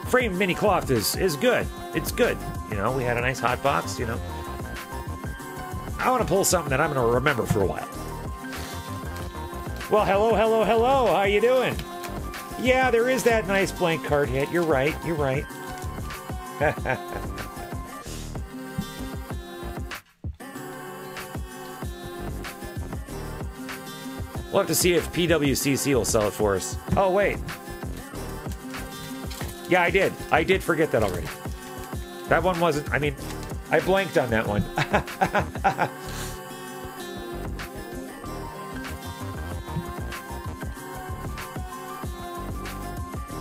framed mini cloth is good. It's good. You know, we had a nice hot box, you know. I want to pull something that I'm going to remember for a while. Well, hello, hello, hello. How you doing? Yeah, there is that nice blank card hit. You're right. You're right. We'll have to see if PWCC will sell it for us. Oh, wait. Yeah, I did. I did forget that already. That one wasn't... I mean, I blanked on that one.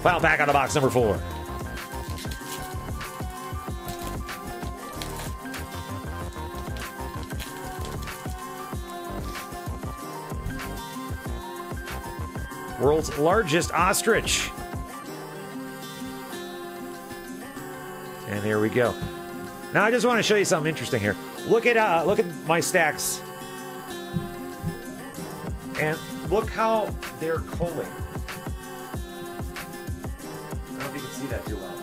File pack out of box number 4. World's largest ostrich. And there we go. Now I just want to show you something interesting here. Look at my stacks. And look how they're culling. I don't know if you can see that too well.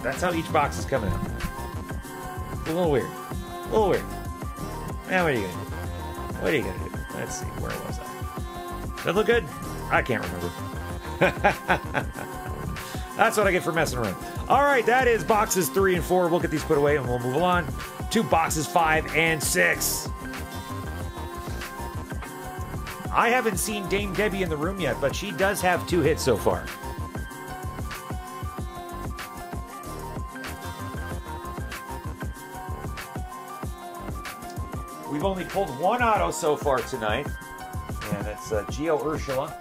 That's how each box is coming out. It's a little weird. A little weird. Now what are you gonna do? What are you gonna do? Let's see, where was I? Does that look good? I can't remember. That's what I get for messing around. All right, that is boxes 3 and 4. We'll get these put away and we'll move on to boxes 5 and 6. I haven't seen Dame Debbie in the room yet, but she does have 2 hits so far. We've only pulled 1 auto so far tonight, and it's Gio Urshula.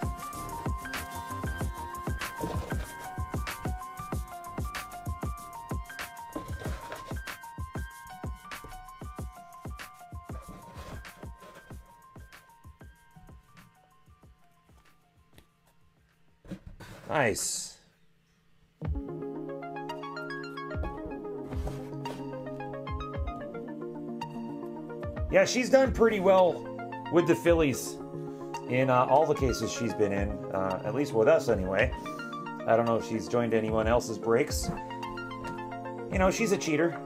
Nice. Yeah, she's done pretty well with the Phillies in all the cases she's been in, at least with us anyway. I don't know if she's joined anyone else's breaks. You know, she's a cheater.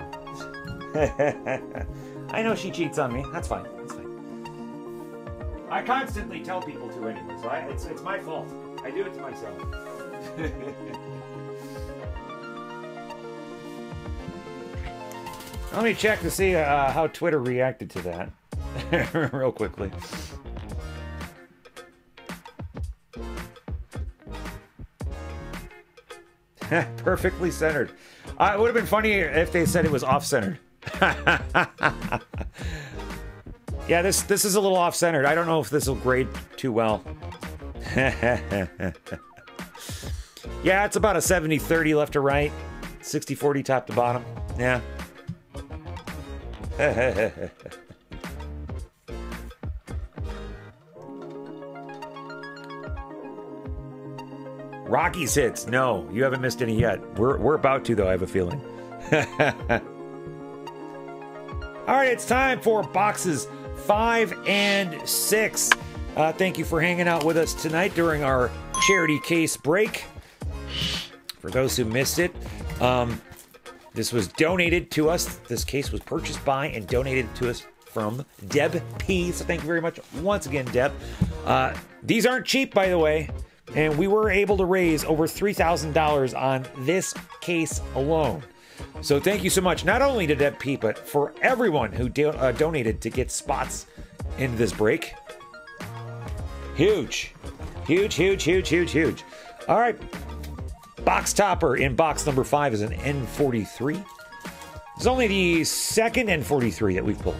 I know she cheats on me. That's fine. That's fine. I constantly tell people to anyway, so it's my fault. I do it to myself. Let me check to see how Twitter reacted to that real quickly. Perfectly centered. It would have been funny if they said it was off-centered. Yeah, this is a little off-centered. I don't know if this will grade too well. Yeah, it's about a 70-30 left to right. 60-40 top to bottom. Yeah. Rockies hits. No, you haven't missed any yet. We're about to, though, I have a feeling. All right, it's time for boxes 5 and 6. Thank you for hanging out with us tonight during our charity case break. For those who missed it, this was donated to us. This case was purchased by and donated to us from Deb P. So thank you very much once again, Deb. These aren't cheap, by the way, and we were able to raise over $3,000 on this case alone. So thank you so much, not only to Deb P, but for everyone who donated to get spots into this break. Huge. Huge, huge, huge, huge, huge. All right. Box topper in box number 5 is an N43. It's only the second N43 that we've pulled.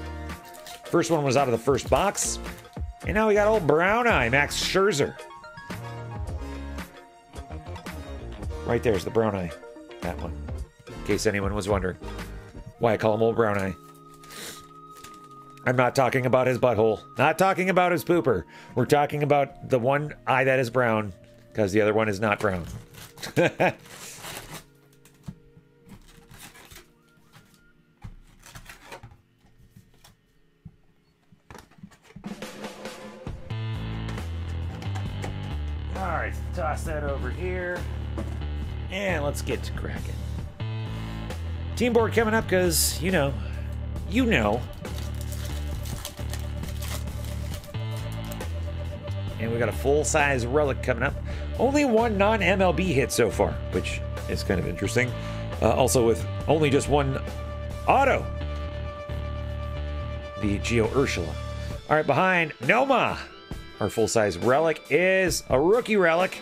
First one was out of the first box. And now we got old Brown Eye, Max Scherzer. Right there's the Brown Eye. That one. In case anyone was wondering why I call him old Brown Eye. I'm not talking about his butthole. Not talking about his pooper. We're talking about the one eye that is brown, because the other one is not brown. Alright, toss that over here. And let's get to Crackin. Team board coming up because, you know. And we got a full-size relic coming up. Only one non-MLB hit so far, which is kind of interesting. Also with only just one auto. The Gio Urshela. All right, behind Noma, our full-size relic is a rookie relic.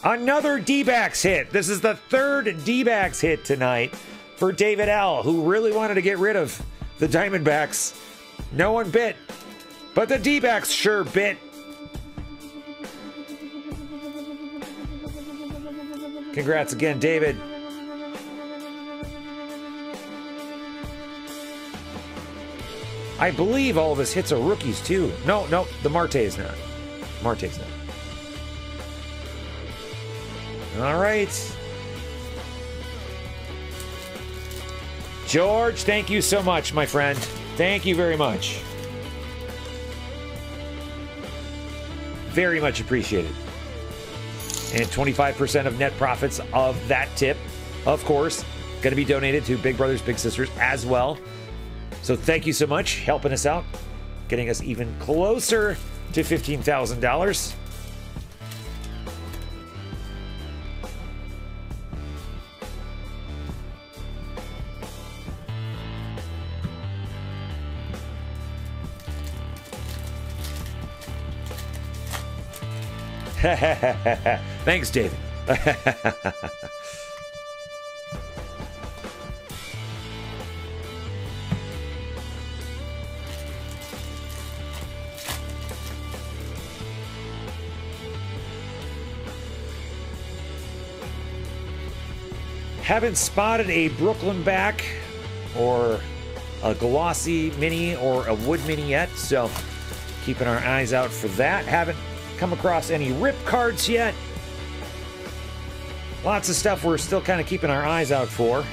Another D-backs hit. This is the third D-backs hit tonight for David L., who really wanted to get rid of the Diamondbacks. No one bit, but the D-backs sure bit. Congrats again, David. I believe all of his hits are rookies, too. No, the Marte is not. Marte's not. All right. George, thank you so much, my friend. Thank you very much. Very much appreciated. And 25% of net profits of that tip, of course, going to be donated to Big Brothers Big Sisters as well. So thank you so much, helping us out, getting us even closer to $15,000. Thanks, David. Haven't spotted a Brooklyn back or a glossy mini or a wood mini yet, so keeping our eyes out for that. Haven't come across any rip cards yet. Lots of stuff we're still kind of keeping our eyes out for.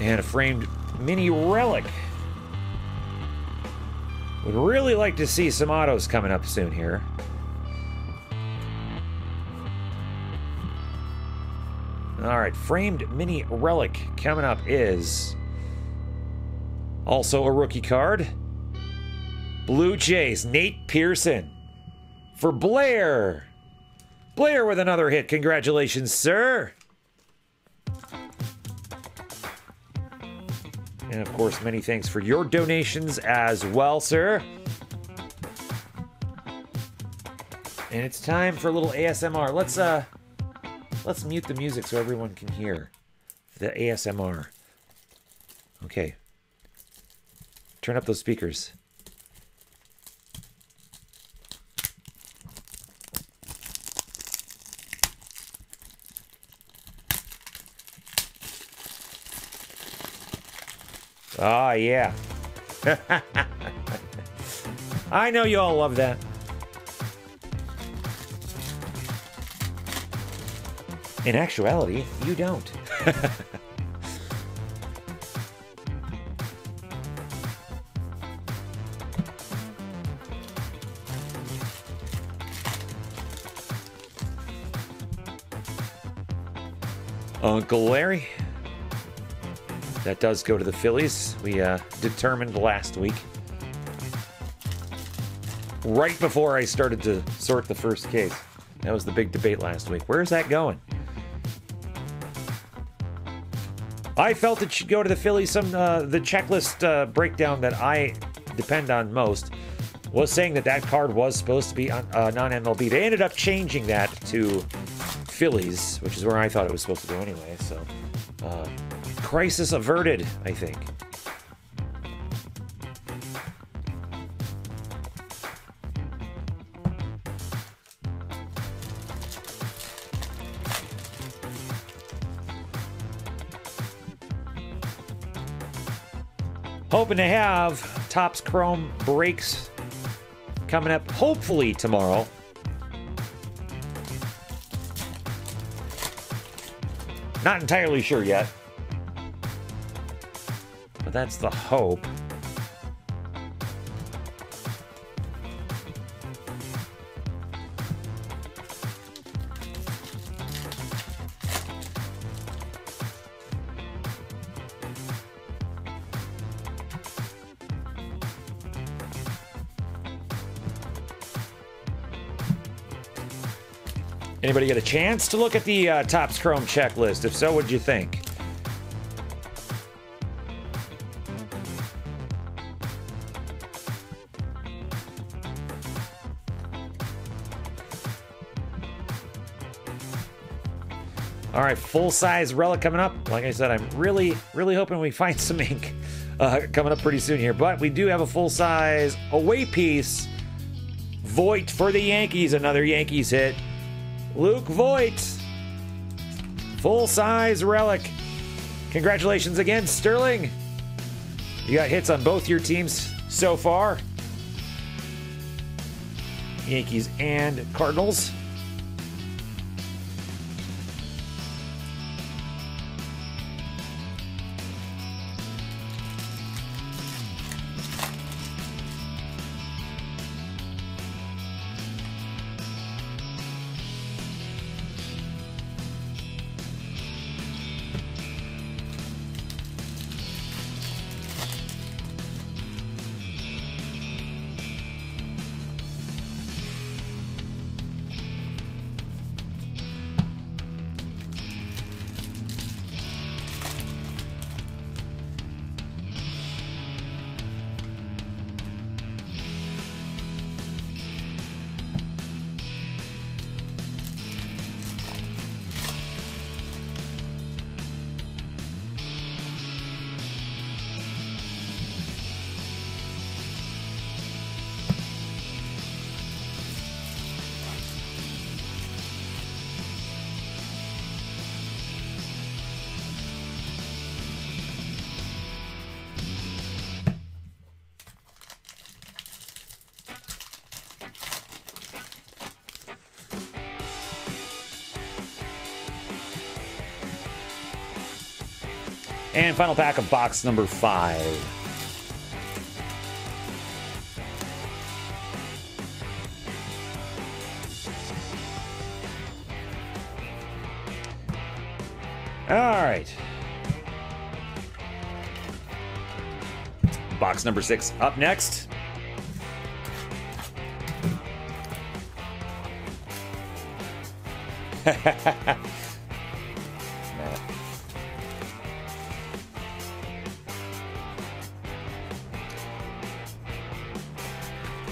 And a framed mini relic. Would really like to see some autos coming up soon here. All right, framed mini relic coming up is also a rookie card. Blue Jays, Nate Pearson for Blair. Blair with another hit. Congratulations, sir. And of course, many thanks for your donations as well, sir. And it's time for a little ASMR. Let's mute the music so everyone can hear the ASMR. Okay. Turn up those speakers. Oh, yeah. I know you all love that. In actuality, you don't. Uncle Larry. That does go to the Phillies. We determined last week. Right before I started to sort the first case. That was the big debate last week. Where's that going? I felt it should go to the Phillies. The checklist breakdown that I depend on most was saying that card was supposed to be non-MLB. They ended up changing that to Phillies, which is where I thought it was supposed to go anyway. So, crisis averted, I think. Hoping to have Topps Chrome breaks coming up, hopefully tomorrow. Not entirely sure yet, but that's the hope. Anybody get a chance to look at the Topps Chrome checklist? If so, what'd you think? All right, full-size relic coming up. Like I said, I'm really hoping we find some ink coming up pretty soon here. But we do have a full-size away piece. Voit for the Yankees, another Yankees hit. Luke Voit, full-size relic. Congratulations again, Sterling. You got hits on both your teams so far. Yankees and Cardinals. And final pack of box number 5. All right. Box number 6 up next.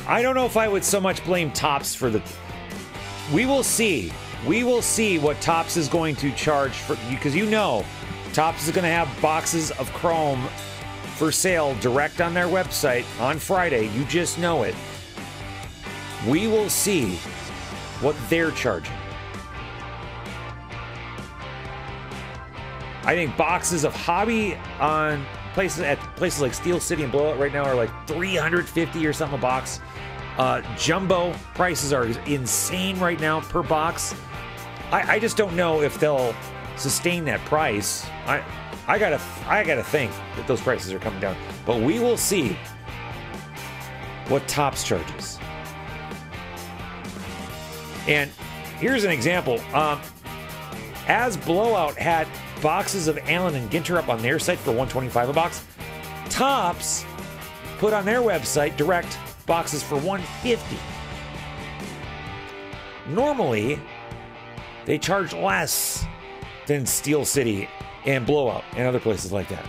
I don't know if I would so much blame Topps for the... We will see. We will see what Topps is going to charge for, because you know Topps is going to have boxes of Chrome for sale direct on their website on Friday. You just know it. We will see what they're charging. I think boxes of hobby on places like Steel City and Blowout right now are like $350 or something a box. Jumbo prices are insane right now per box. I just don't know if they'll sustain that price. I gotta think that those prices are coming down. But we will see what Topps charges. And here's an example. As Blowout had boxes of Allen and Ginter up on their site for $125 a box, Topps put on their website direct boxes for $150. Normally, they charge less than Steel City and Blowout and other places like that.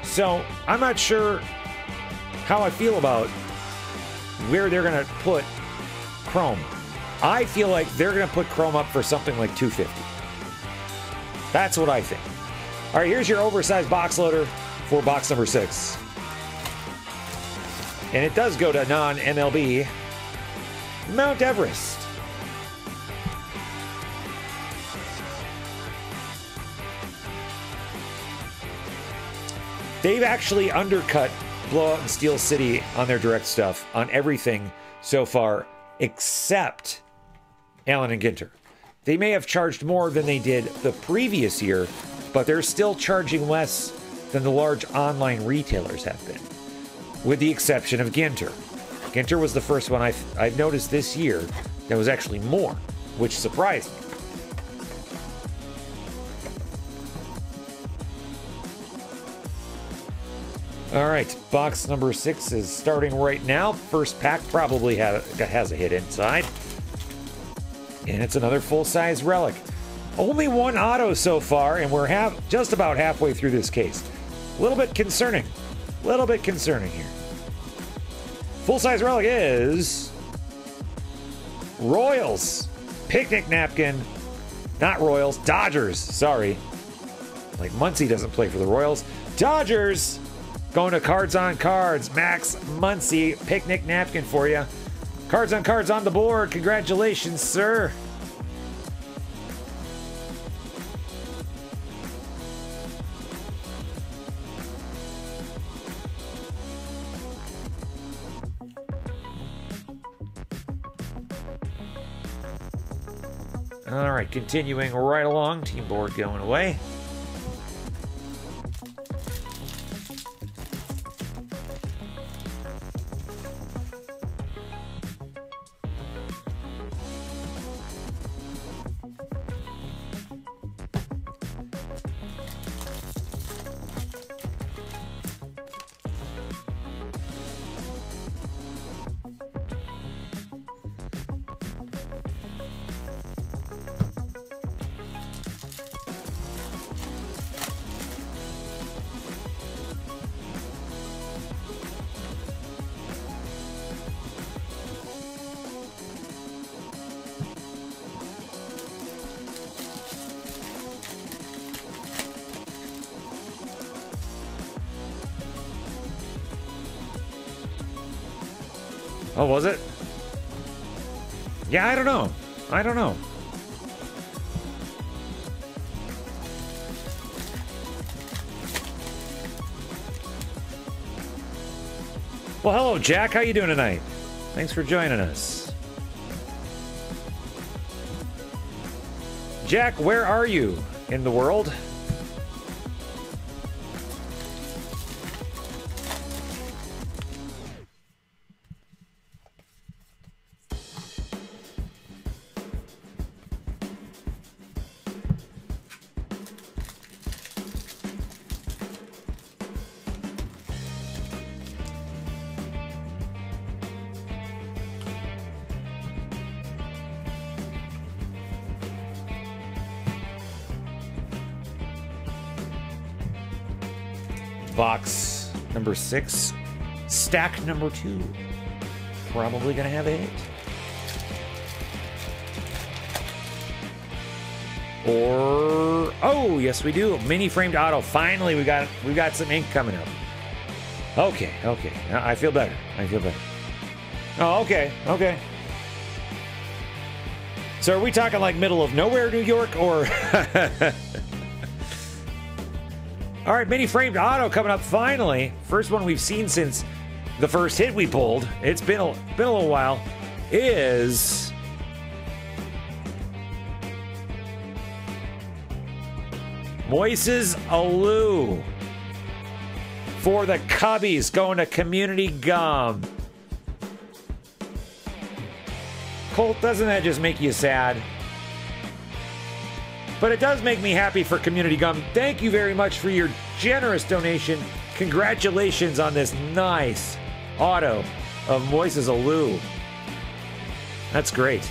So I'm not sure how I feel about where they're going to put Chrome. I feel like they're going to put Chrome up for something like $250. That's what I think. All right, here's your oversized box loader for box number 6. And it does go to non-MLB Mount Everest. They've actually undercut Blowout and Steel City on their direct stuff on everything so far except Allen and Ginter. They may have charged more than they did the previous year, but they're still charging less than the large online retailers have been, with the exception of Ginter. Ginter was the first one I've noticed this year that was actually more, which surprised me. All right, box number 6 is starting right now. First pack probably has a hit inside. And it's another full-size relic. Only one auto so far, and we're just about halfway through this case. A little bit concerning. A little bit concerning here. Full-size relic is Royals. Picnic napkin. Not Royals. Dodgers. Sorry. Like Muncie doesn't play for the Royals. Dodgers. Going to Cards on Cards. Max Muncie. Picnic napkin for you. Cards on Cards on the board. Congratulations, sir. All right, continuing right along. Team board going away. Oh, was it? Yeah, I don't know. I don't know. Well, hello, Jack. How you doing tonight? Thanks for joining us. Jack, where are you in the world? Box number 6, stack number 2. Probably gonna have a hit. Or, oh, yes, we do. Mini framed auto. Finally, we got some ink coming up. Okay. I feel better. Oh, okay. So are we talking like middle of nowhere, New York, or? All right, mini framed auto coming up finally. First one we've seen since the first hit we pulled. It's been a little while. Is Moises Alou for the Cubbies, going to Community Gum. Colt, doesn't that just make you sad? But it does make me happy for Community Gum. Thank you very much for your generous donation. Congratulations on this nice auto of Moises Alou. That's great.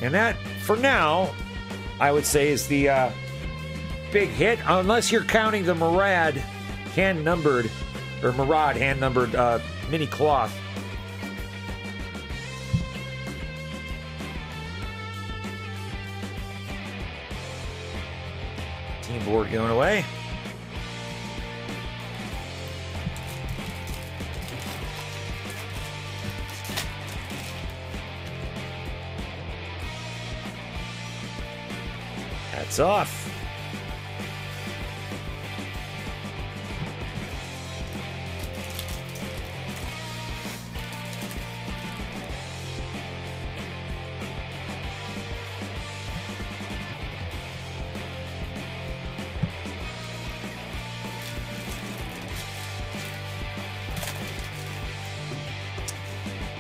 And that, for now, I would say is the big hit, unless you're counting the Murad hand-numbered mini cloth. Team board going away. That's off.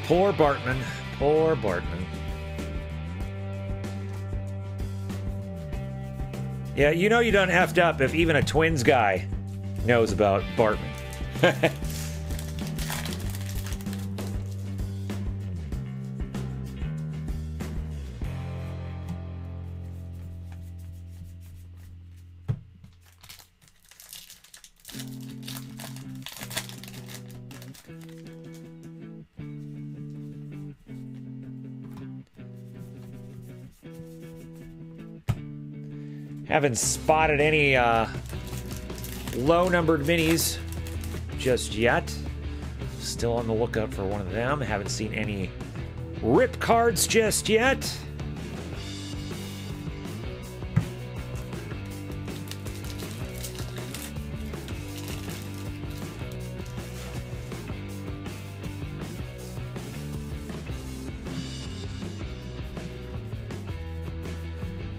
Poor Bartman. Poor Bartman. Yeah, you know you done effed up if even a Twins guy knows about Bartman. Haven't spotted any low-numbered minis just yet. Still on the lookout for one of them. Haven't seen any rip cards just yet.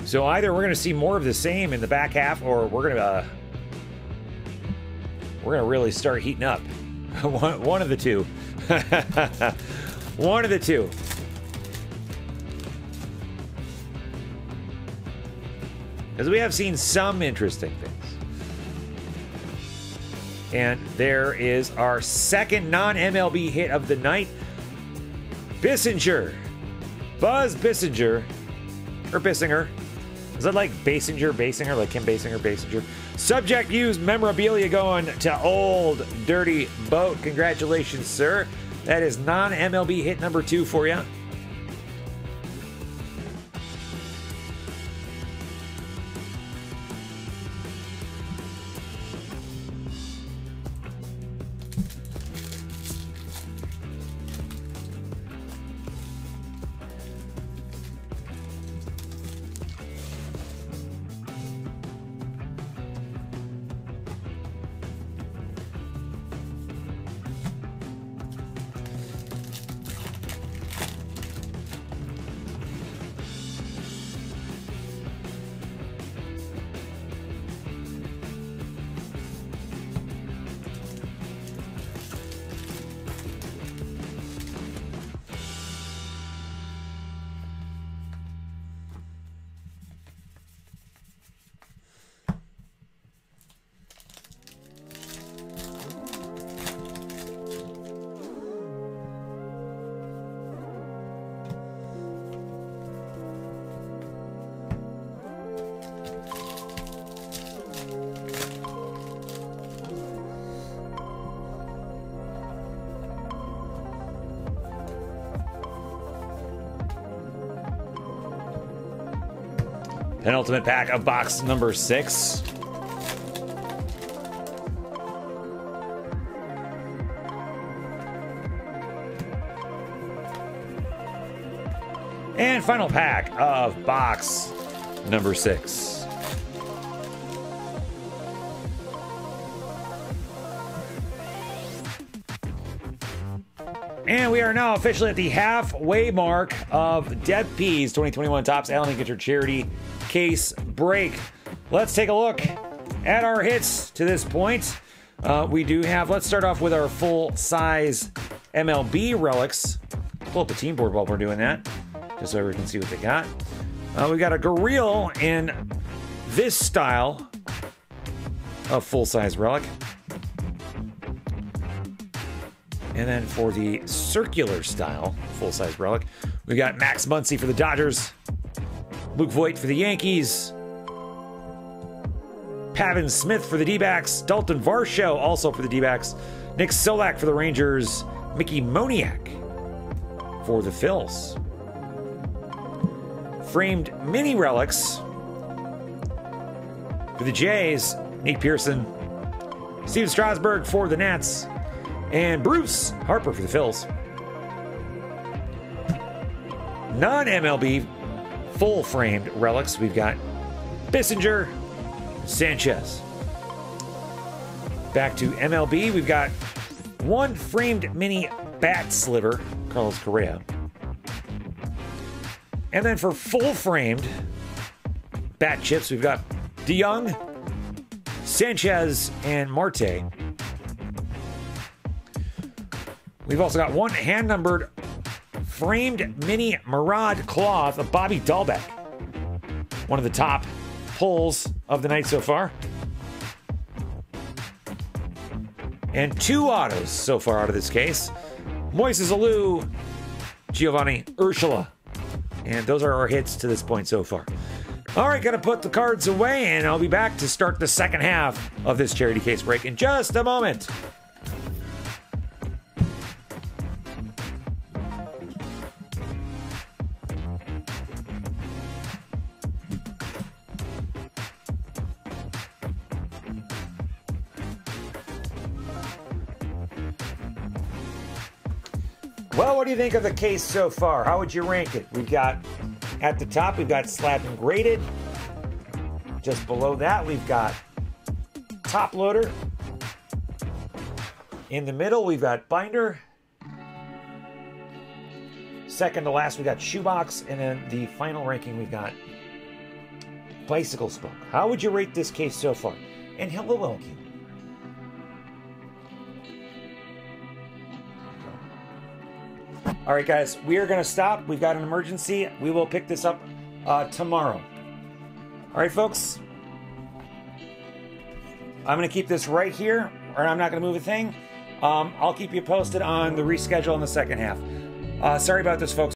So either we're going to see more of the same in the back half, or we're going to really start heating up. One of the two. One of the two. Because we have seen some interesting things. And there is our second non-MLB hit of the night. Bissinger. Buzz Bissinger. Or Bissinger. Is that like Basinger, like Kim Basinger? Subject used memorabilia going to Old Dirty Boat. Congratulations, sir. That is non-MLB hit number 2 for you. Penultimate pack of box number 6. And final pack of box number 6. And we are now officially at the halfway mark of Dead Peas 2021 Topps Allen Ginter Charity Case Break. Let's take a look at our hits to this point. We do have, let's start off with our full-size MLB relics. Pull up the team board while we're doing that, just so everyone can see what they got. We got a Gorille in this style of full-size relic. And then for the circular style full-size relic, we got Max Muncy for the Dodgers, Luke Voigt for the Yankees, Pavin Smith for the D-backs, Dalton Varsho also for the D-backs, Nick Solak for the Rangers, Mickey Moniak for the Phils. Framed mini relics for the Jays, Nate Pearson, Steven Strasburg for the Nats, and Bruce Harper for the Phils. Non-MLB full-framed relics, we've got Bissinger, Sanchez. Back to MLB, we've got one framed mini bat sliver, Carlos Correa. And then for full-framed bat chips, we've got DeYoung, Sanchez, and Marte. We've also got one hand-numbered framed mini Murad cloth of Bobby Dahlbeck. One of the top pulls of the night so far. And 2 autos so far out of this case. Moises Alou, Giovanni Urshela. And those are our hits to this point so far. All right, gotta put the cards away, and I'll be back to start the second half of this charity case break in just a moment. Well, what do you think of the case so far? How would you rank it? We've got, at the top, we've got slab and graded. Just below that, we've got top loader. In the middle, we've got binder. Second to last, we got shoebox. And then the final ranking, we've got bicycle spoke. How would you rate this case so far? And hello, Wilkie. All right, guys, we are going to stop. We've got an emergency. We will pick this up tomorrow. All right, folks. I'm going to keep this right here, or I'm not going to move a thing. I'll keep you posted on the reschedule in the second half. Sorry about this, folks.